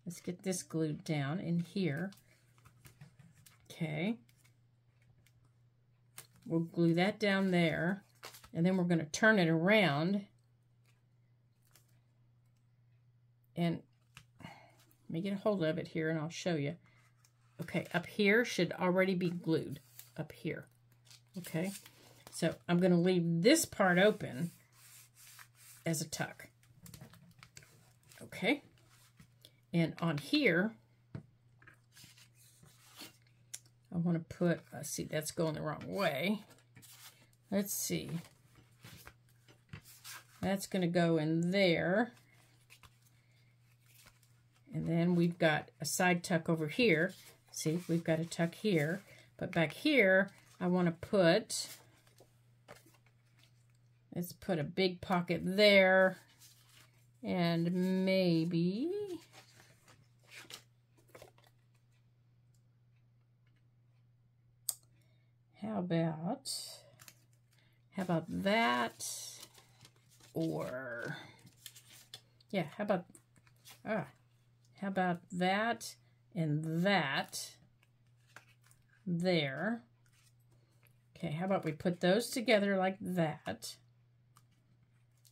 Let's get this glued down in here. Okay. We'll glue that down there, and then we're going to turn it around. And let me get a hold of it here, and I'll show you. Okay, up here should already be glued, up here. Okay, so I'm going to leave this part open as a tuck. Okay, and on here, I want to put, see, that's going the wrong way. Let's see. That's going to go in there. And then we've got a side tuck over here. See, we've got a tuck here. But back here, I want to put, let's put a big pocket there. And maybe, how about that? Or, yeah, how about that and that there? Okay, how about we put those together like that?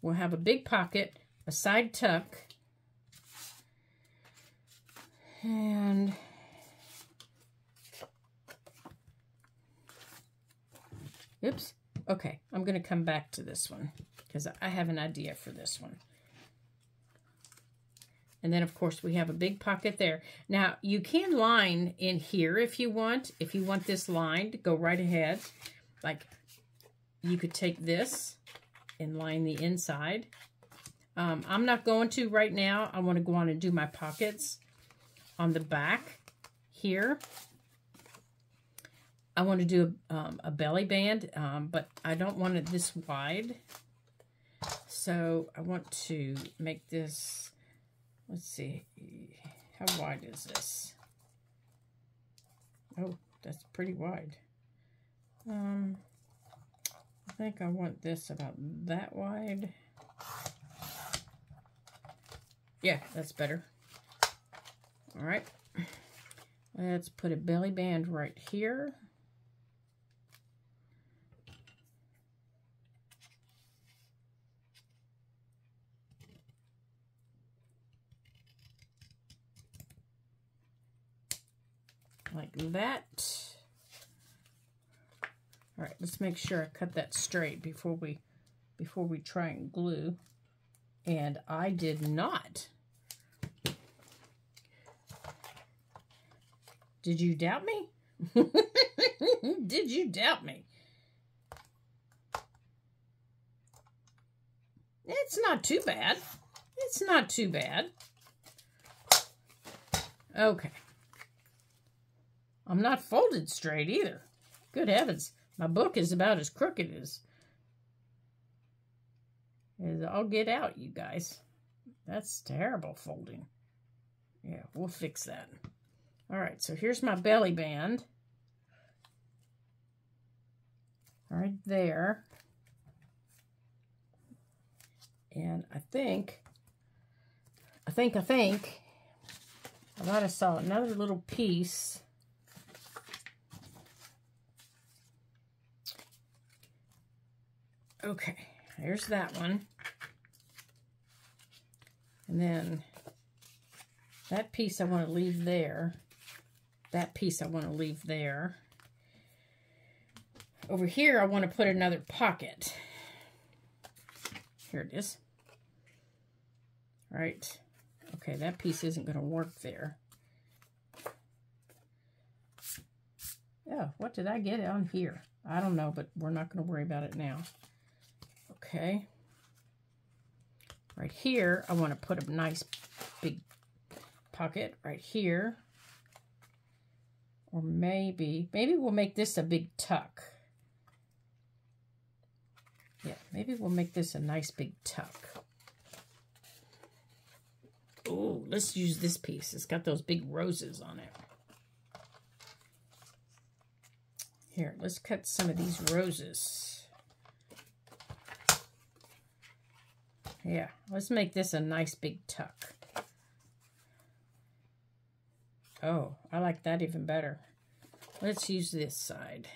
We'll have a big pocket, a side tuck, and oops. Okay, I'm going to come back to this one because I have an idea for this one. And then, of course, we have a big pocket there. Now, you can line in here if you want. If you want this lined, go right ahead. Like, you could take this and line the inside. I'm not going to right now. I want to go on and do my pockets on the back here. I want to do a belly band, but I don't want it this wide. So I want to make this, let's see, how wide is this? Oh, that's pretty wide. I think I want this about that wide. Yeah, that's better. All right. Let's put a belly band right here. Like that. All right, let's make sure I cut that straight before we try and glue. And I did not. Did you doubt me? Did you doubt me? It's not too bad. It's not too bad. Okay. I'm not folded straight either. Good heavens. My book is about as crooked as I'll get out, you guys. That's terrible folding. Yeah, we'll fix that. All right, so here's my belly band. Right there. And I think I thought I saw another little piece. Okay, there's that one. And then that piece I want to leave there. That piece I want to leave there. Over here, I want to put another pocket. Here it is. All right. Okay, that piece isn't going to work there. Yeah, what did I get on here? I don't know, but we're not going to worry about it now. Okay. Right here, I want to put a nice big pocket right here. Or maybe we'll make this a big tuck. Yeah, maybe we'll make this a nice big tuck. Oh, let's use this piece. It's got those big roses on it. Here, let's cut some of these roses. Yeah, let's make this a nice big tuck. Oh, I like that even better. Let's use this side.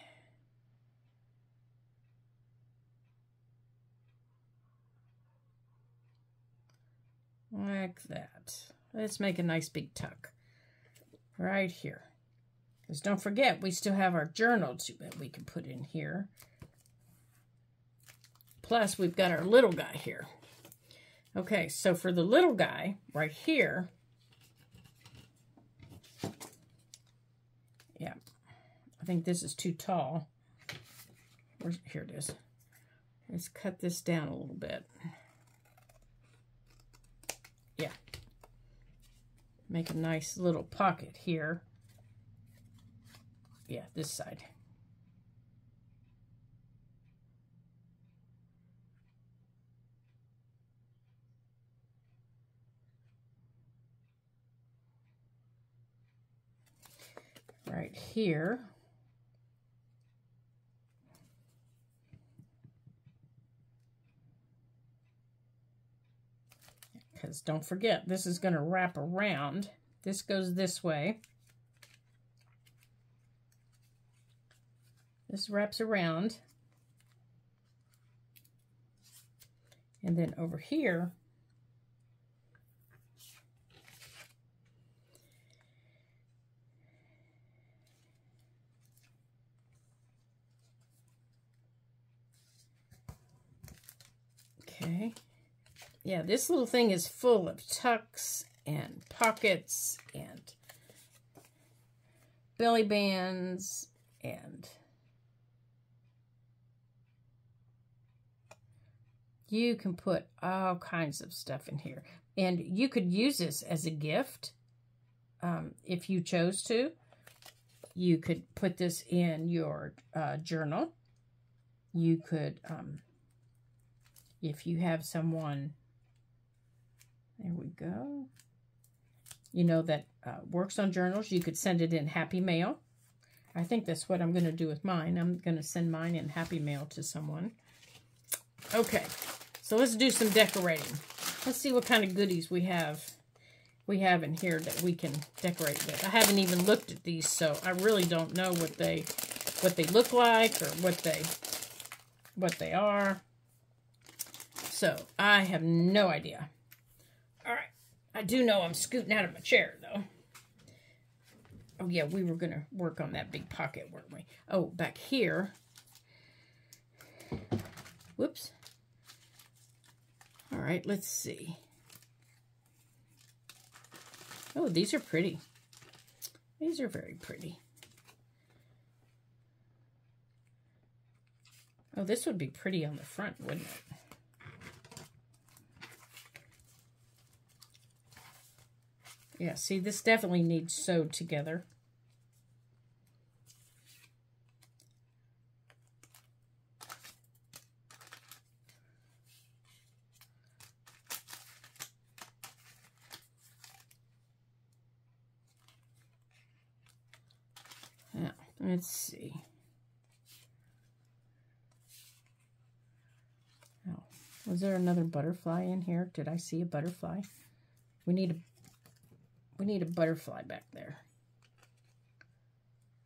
Like that. Let's make a nice big tuck right here. Because don't forget, we still have our journal that we can put in here. Plus, we've got our little guy here. Okay, so for the little guy right here, yeah, I think this is too tall. Here it is. Let's cut this down a little bit. Yeah. Make a nice little pocket here. Yeah, this side. Right here. Because don't forget, this is going to wrap around. This goes this way. This wraps around. And then over here, okay. Yeah, this little thing is full of tucks and pockets and belly bands and you can put all kinds of stuff in here. And you could use this as a gift if you chose to. You could put this in your journal. You could, if you have someone, there we go, you know, that works on journals, you could send it in Happy Mail. I think that's what I'm going to do with mine. I'm going to send mine in Happy Mail to someone. Okay, so let's do some decorating. Let's see what kind of goodies we have in here that we can decorate with. I haven't even looked at these, so I really don't know what they look like or what they are. So I have no idea. All right, I do know I'm scooting out of my chair though. Oh yeah, we were gonna work on that big pocket, weren't we? Oh, back here. Whoops. All right, let's see. Oh, these are pretty. These are very pretty. Oh, this would be pretty on the front, wouldn't it? Yeah, see, this definitely needs sewed together. Now, let's see. Oh, was there another butterfly in here? Did I see a butterfly? We need a butterfly back there.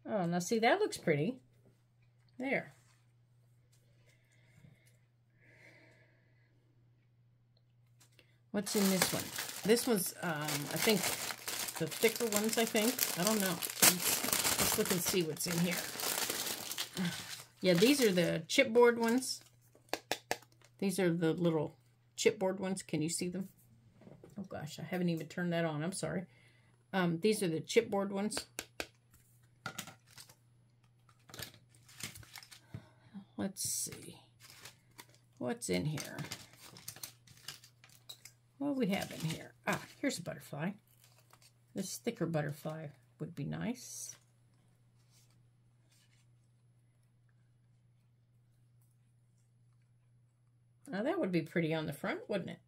Oh, now see, that looks pretty. There. What's in this one? This one's, I think, the thicker ones, I think. I don't know. Let's look and see what's in here. Yeah, these are the chipboard ones. These are the little chipboard ones. Can you see them? Oh, gosh, I haven't even turned that on. I'm sorry. These are the chipboard ones. Let's see. What's in here? What do we have in here? Ah, here's a butterfly. This thicker butterfly would be nice. Now that would be pretty on the front, wouldn't it?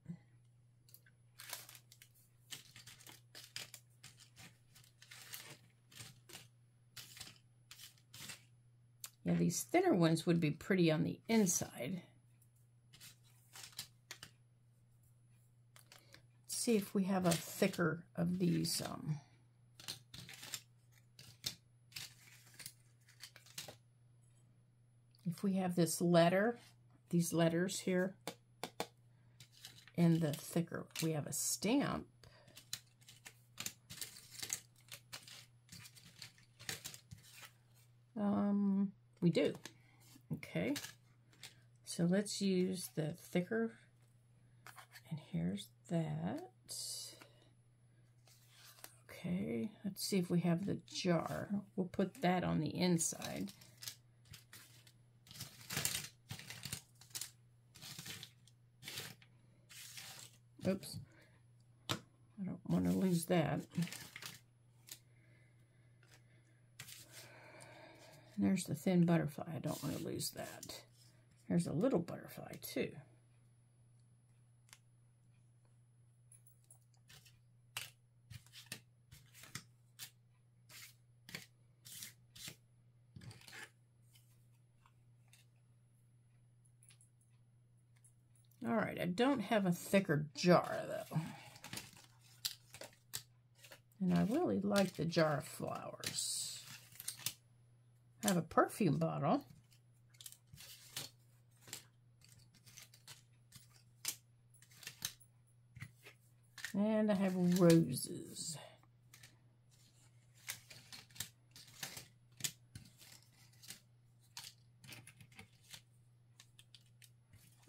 Yeah, these thinner ones would be pretty on the inside. Let's see if we have a thicker of these. If we have this letter, these letters here, and the thicker, we have a stamp. We do. Okay. So let's use the thicker. And here's that. Okay. Let's see if we have the jar. We'll put that on the inside. Oops. I don't want to lose that. And there's the thin butterfly. I don't want to lose that. There's a little butterfly, too. All right, I don't have a thicker jar, though. And I really like the jar of flowers. I have a perfume bottle. And I have roses.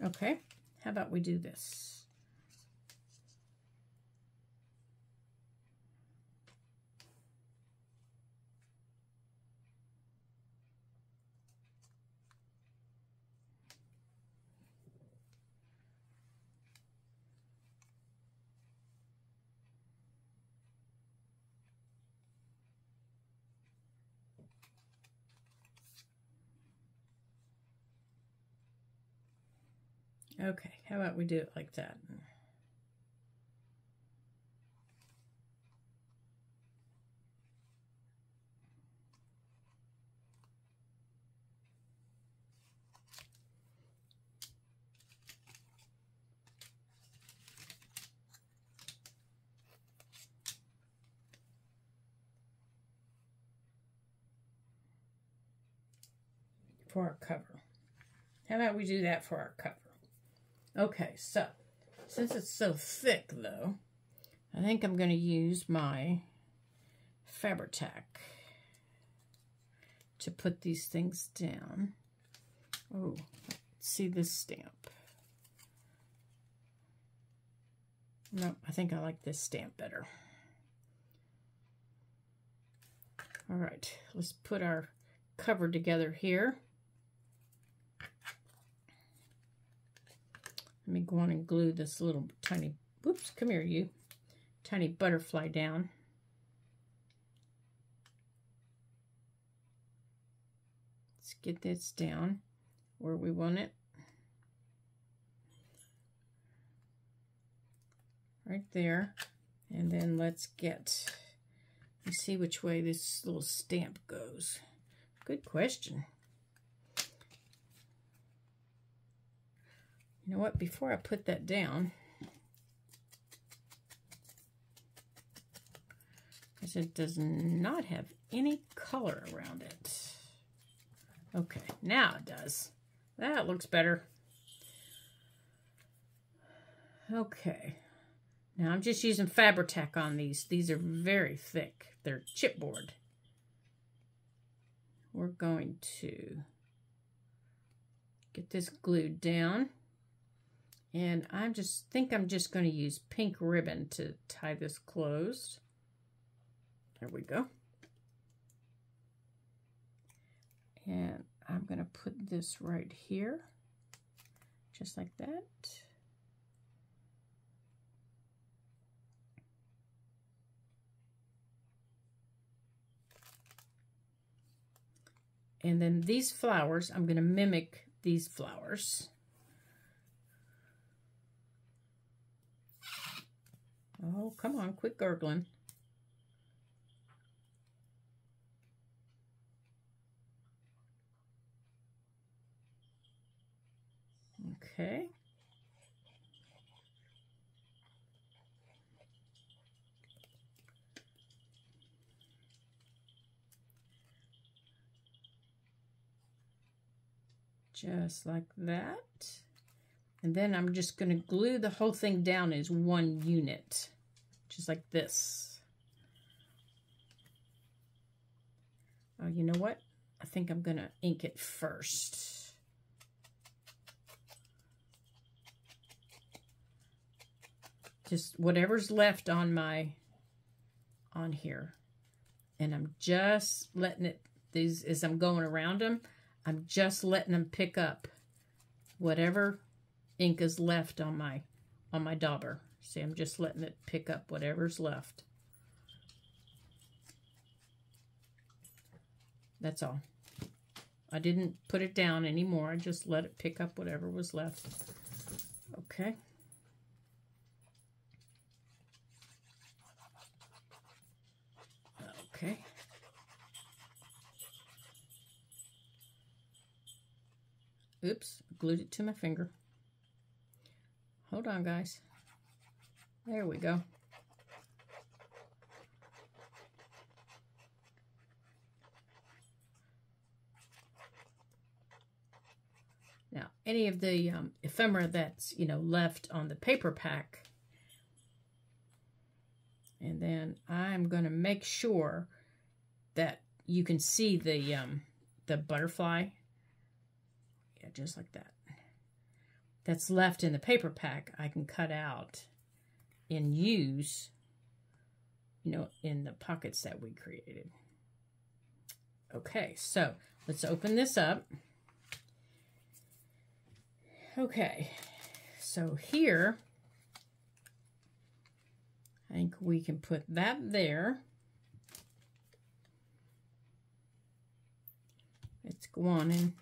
Okay, how about we do this? Okay, how about we do it like that? For our cover. How about we do that for our cover? Okay, so since it's so thick though, I think I'm going to use my Fabri-Tac to put these things down. Oh, let's see this stamp. No, I think I like this stamp better. All right, let's put our cover together here. Let me go on and glue this little tiny, whoops, come here you, tiny butterfly down. Let's get this down where we want it. Right there. And then let's see which way this little stamp goes. Good question. You know what, before I put that down, because it does not have any color around it. Okay, now it does. That looks better. Okay, now I'm just using Fabri-Tac on these. These are very thick. They're chipboard. We're going to get this glued down. And I'm just going to use pink ribbon to tie this closed. There we go. And I'm going to put this right here, just like that. And then these flowers, I'm going to mimic these flowers. Oh, come on, quit gurgling. Okay. Just like that. And then I'm just going to glue the whole thing down as one unit, just like this. Oh, you know what? I think I'm going to ink it first. Just whatever's left on here. And I'm just letting it, these, as I'm going around them, I'm just letting them pick up whatever ink is left on my dauber. See, I'm just letting it pick up whatever's left. That's all. I didn't put it down anymore. I just let it pick up whatever was left. Okay. Okay. Oops, glued it to my finger. Hold on, guys. There we go. Now, any of the ephemera that's, left on the paper pack, and then I'm going to make sure that you can see the butterfly. Yeah, just like that. That's left in the paper pack, I can cut out and use, in the pockets that we created. Okay, so let's open this up. Okay, so here, I think we can put that there. Let's go on and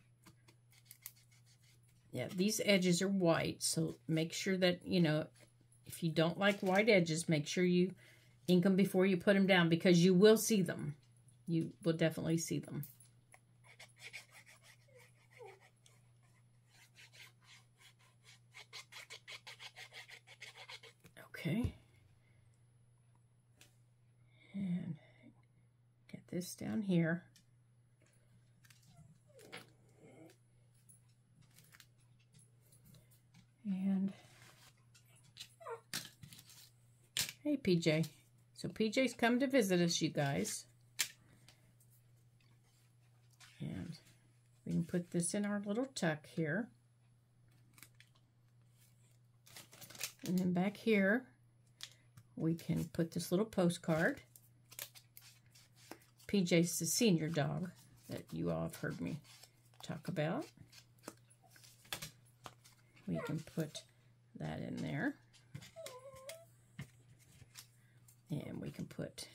Yeah, these edges are white, so make sure that, you know, if you don't like white edges, make sure you ink them before you put them down, because you will see them. You will definitely see them. Okay. And get this down here. And hey, PJ. So PJ's come to visit us, you guys. And we can put this in our little tuck here. And then back here, we can put this little postcard. PJ's the senior dog that you all have heard me talk about. We can put that in there. And we can put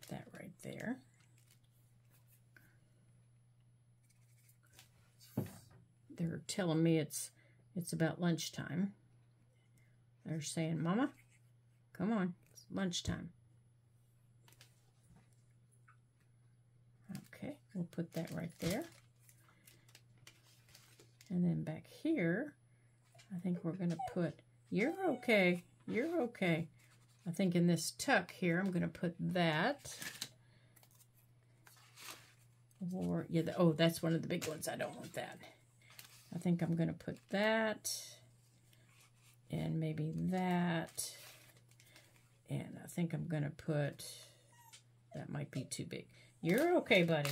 that right there. They're telling me it's about lunchtime. They're saying, Mama, come on, it's lunchtime. Okay, we'll put that right there. And then back here, I think we're going to put, you're okay, you're okay. I think in this tuck here, I'm going to put that. Or, yeah, oh, that's one of the big ones. I don't want that. I think I'm going to put that. And maybe that. And I think I'm going to put, that might be too big. You're okay, buddy.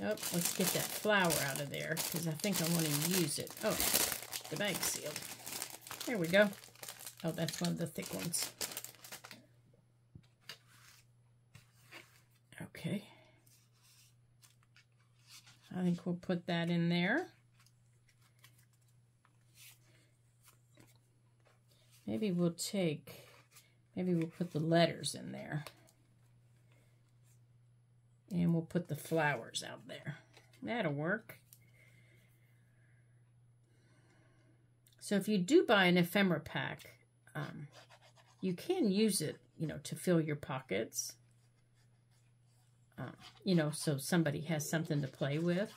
Oh, let's get that flower out of there, because I think I want to use it. Oh, the bag's sealed. There we go. Oh, that's one of the thick ones. Okay. I think we'll put that in there. Maybe we'll put the letters in there. And we'll put the flowers out there. That'll work. So if you do buy an ephemera pack, you can use it, you know, to fill your pockets. You know, so somebody has something to play with.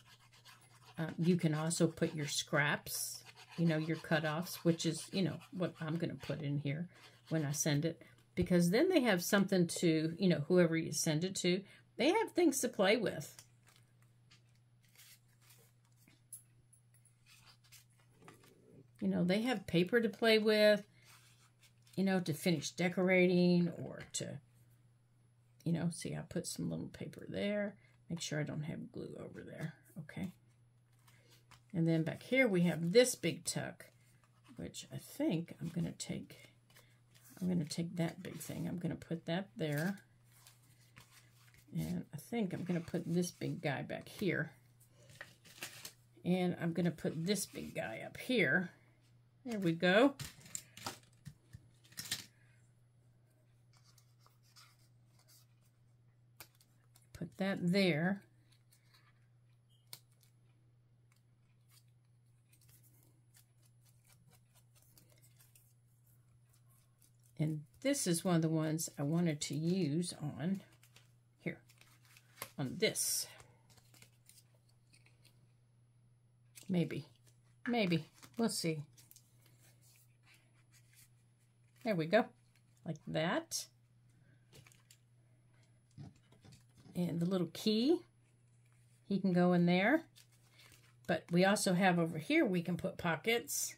You can also put your scraps, you know, your cutoffs, which is, you know, what I'm going to put in here when I send it. Because then they have something to, you know, whoever you send it to, they have things to play with. You know, they have paper to play with, you know, to finish decorating or to, you know, see, I put some little paper there. Make sure I don't have glue over there. Okay. And then back here we have this big tuck, which I think I'm going to take that big thing. I'm going to put that there. And I think I'm going to put this big guy back here. And I'm going to put this big guy up here. There we go. Put that there. And this is one of the ones I wanted to use on here, on this. Maybe, we'll see. There we go, like that. And the little key, he can go in there. But we also have over here, we can put pockets.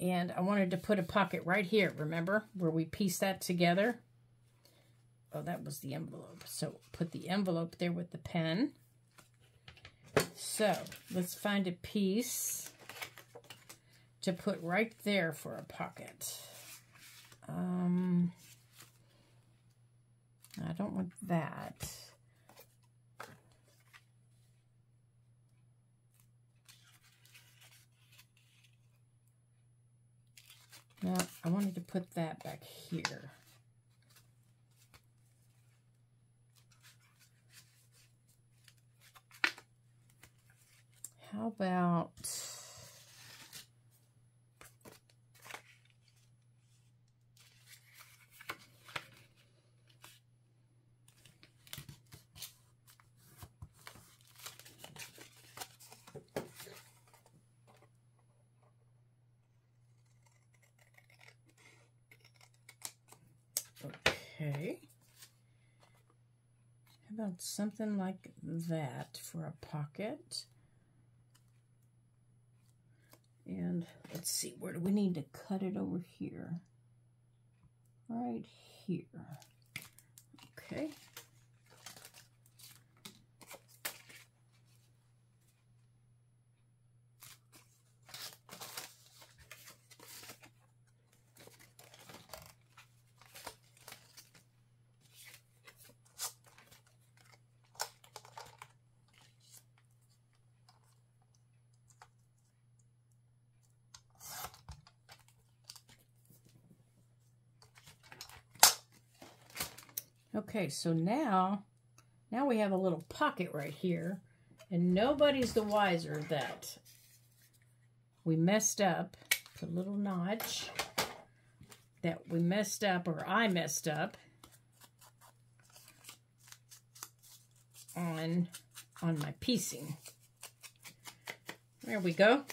And I wanted to put a pocket right here, remember, where we pieced that together. Oh, that was the envelope. So put the envelope there with the pen. So let's find a piece to put right there for a pocket. I don't want that. No, I wanted to put that back here. how about... Okay. How about something like that for a pocket? And let's see, where do we need to cut it over here? Right here. Okay. Okay, so now we have a little pocket right here, and nobody's the wiser that we messed up, put a little notch, that we messed up, or I messed up on my piecing. There we go.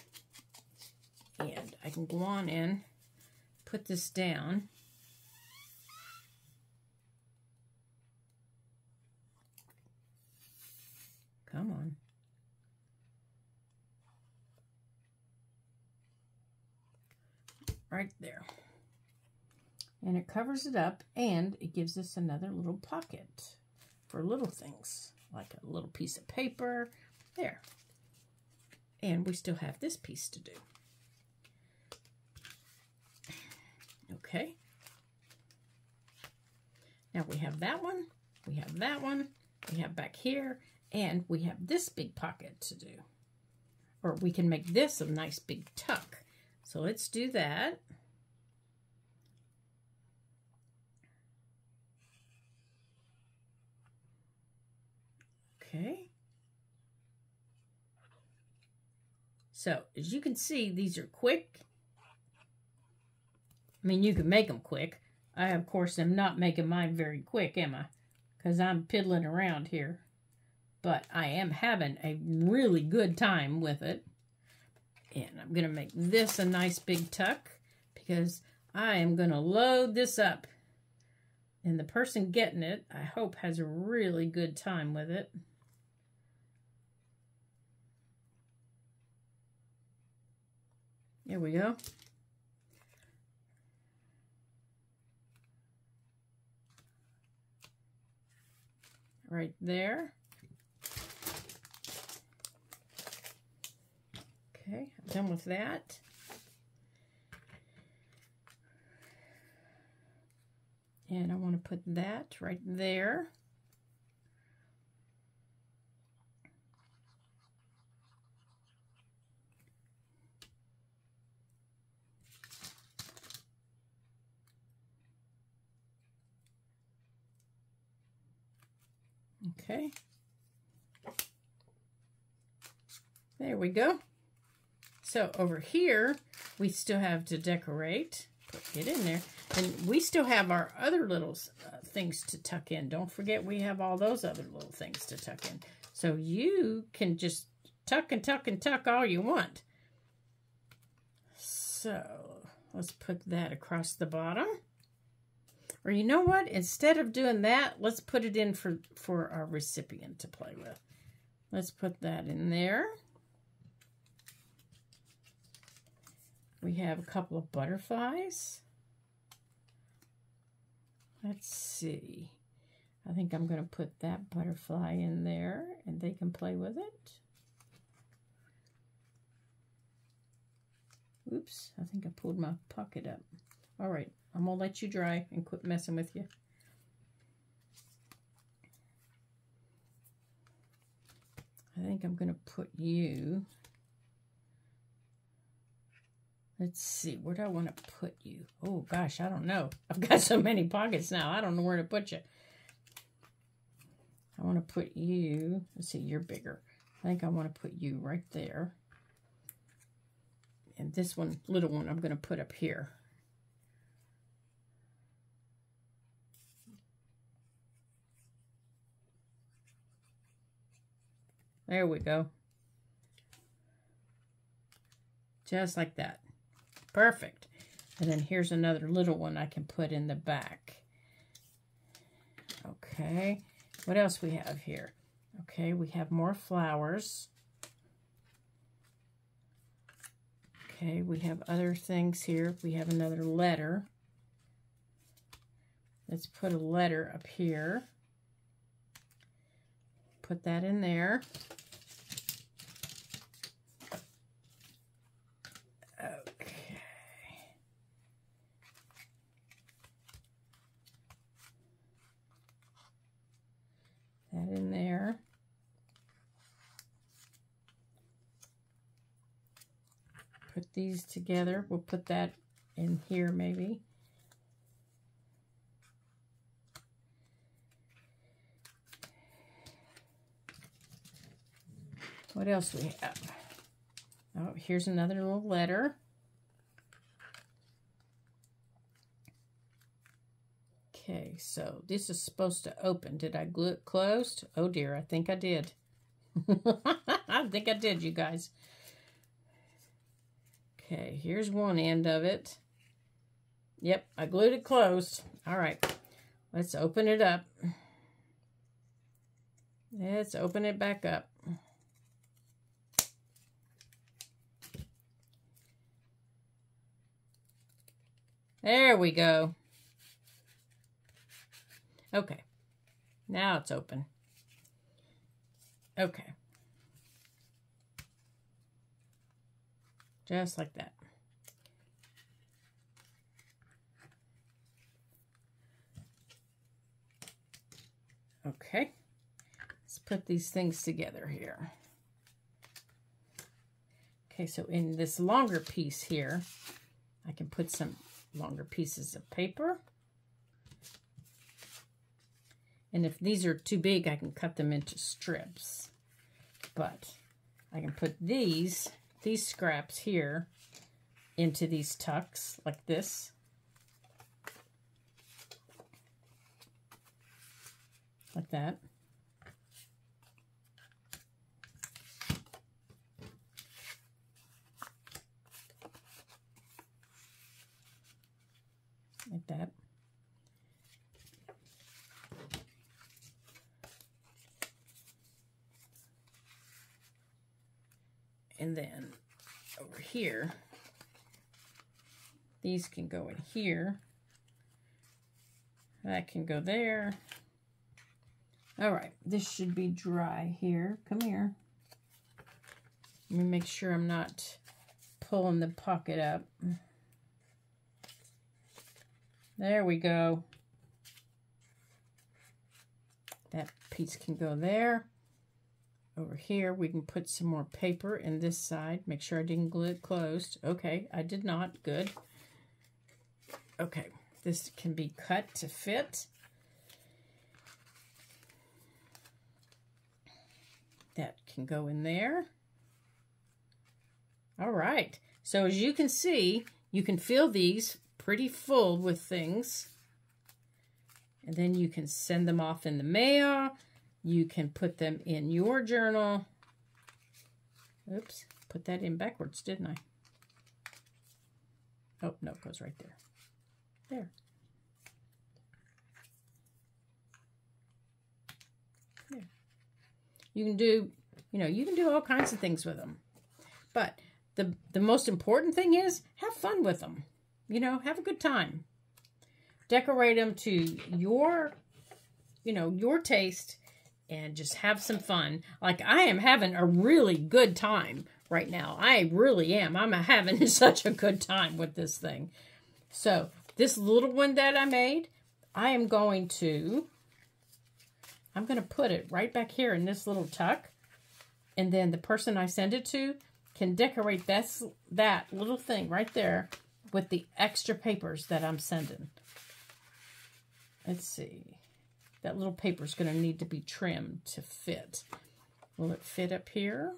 And I can go on in, put this down. Come on. Right there. And it covers it up, and it gives us another little pocket for little things, like a little piece of paper. There. And we still have this piece to do. Okay. Now we have that one, we have that one, we have back here, and we have this big pocket to do. Or we can make this a nice big tuck. So let's do that. Okay. So as you can see, these are quick. I mean, you can make them quick. I, of course, am not making mine very quick, am I? Because I'm piddling around here. But I am having a really good time with it. And I'm going to make this a nice big tuck because I am going to load this up. And the person getting it, I hope, has a really good time with it. There we go. Right there. Okay, I'm done with that. And I want to put that right there. Okay. There we go. So over here, we still have to decorate. Put it in there. And we still have our other little things to tuck in. Don't forget we have all those other little things to tuck in. So you can just tuck and tuck and tuck all you want. So let's put that across the bottom. Or you know what? Instead of doing that, let's put it in for our recipient to play with. Let's put that in there. We have a couple of butterflies. Let's see. I think I'm going to put that butterfly in there and they can play with it. Oops, I think I pulled my pocket up. All right, I'm going to let you dry and quit messing with you. I think I'm going to put you... Let's see, where do I want to put you? Oh, gosh, I don't know. I've got so many pockets now. I don't know where to put you. I want to put you... Let's see, you're bigger. I think I want to put you right there. And this one, little one, I'm going to put up here. There we go. Just like that. Perfect. And then here's another little one I can put in the back. Okay. What else we have here? Okay, we have more flowers. Okay, we have other things here. We have another letter. Let's put a letter up here. Put that in there. Okay. That in there. Put these together. We'll put that in here maybe. What else do we have? Oh, here's another little letter. Okay, so this is supposed to open. Did I glue it closed? Oh dear, I think I did. I think I did, you guys. Okay, here's one end of it. Yep, I glued it closed. All right, let's open it up. Let's open it back up. There we go. Okay, now it's open. Okay. Just like that. Okay, let's put these things together here. Okay, so in this longer piece here, I can put some longer pieces of paper. And if these are too big, I can cut them into strips. But I can put these scraps here into these tucks like this. Like that. Like that. And then over here, these can go in here. That can go there. All right, this should be dry here. Come here. Let me make sure I'm not pulling the pocket up. There we go. That piece can go there. Over here, we can put some more paper in this side. Make sure I didn't glue it closed. Okay, I did not. Good. Okay, this can be cut to fit. That can go in there. All right. So as you can see, you can fill these pretty full with things. And then you can send them off in the mail. You can put them in your journal. Oops, put that in backwards, didn't I? Oh, no, it goes right there. There. There. You can do, you can do all kinds of things with them. But the most important thing is have fun with them. Have a good time. Decorate them to your taste. And just have some fun. Like, I am having a really good time right now. I really am. I'm having such a good time with this thing. So, this little one that I made, I'm going to put it right back here in this little tuck. And then the person I send it to can decorate that little thing right there with the extra papers that I'm sending. Let's see. That little paper is going to need to be trimmed to fit. Will it fit up here?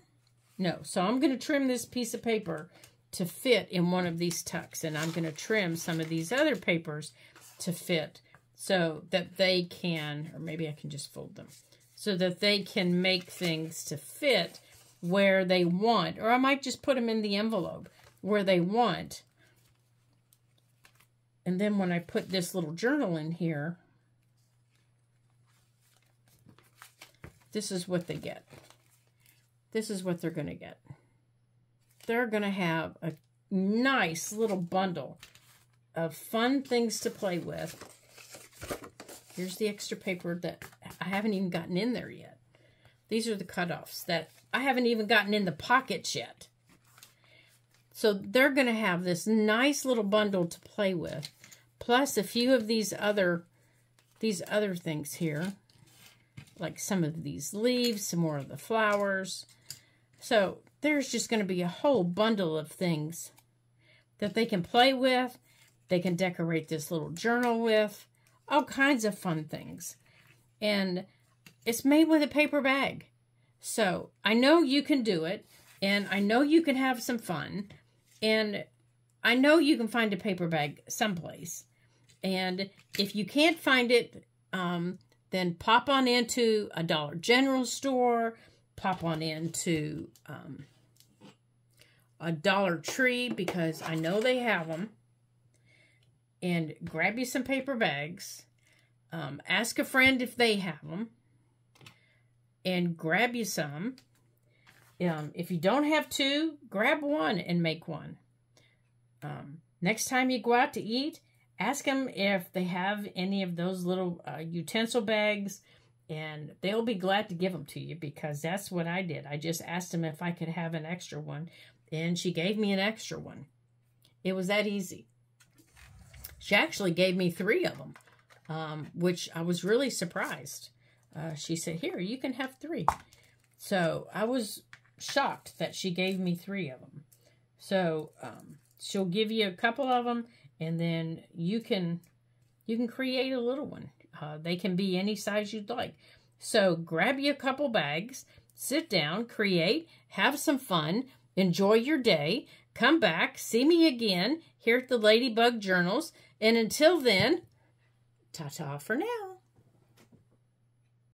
No. So I'm going to trim this piece of paper to fit in one of these tucks. And I'm going to trim some of these other papers to fit so that they can, or maybe I can just fold them, so that they can make things to fit where they want. Or I might just put them in the envelope where they want. And then when I put this little journal in here, this is what they get. This is what they're going to get. They're going to have a nice little bundle of fun things to play with. Here's the extra paper that I haven't even gotten in there yet. These are the cutoffs that I haven't even gotten in the pockets yet. So they're going to have this nice little bundle to play with, plus a few of these other things here, like some of these leaves, some more of the flowers. So there's just going to be a whole bundle of things that they can play with. They can decorate this little journal with. All kinds of fun things. And it's made with a paper bag. So I know you can do it. And I know you can have some fun. And I know you can find a paper bag someplace. And if you can't find it, then pop on into a Dollar General store. Pop on into a Dollar Tree, because I know they have them. And grab you some paper bags. Ask a friend if they have them. And grab you some. If you don't have two, grab one and make one. Next time you go out to eat, ask them if they have any of those little utensil bags. And they'll be glad to give them to you, because that's what I did. I just asked them if I could have an extra one. And she gave me an extra one. It was that easy. She actually gave me 3 of them, which I was really surprised. She said, here, you can have 3. So I was shocked that she gave me 3 of them. So she'll give you a couple of them, and then you can create a little one. They can be any size you'd like. So grab you a couple bags, sit down, create, have some fun, enjoy your day, come back, see me again here at the Ladybug Journals. And until then, ta-ta for now.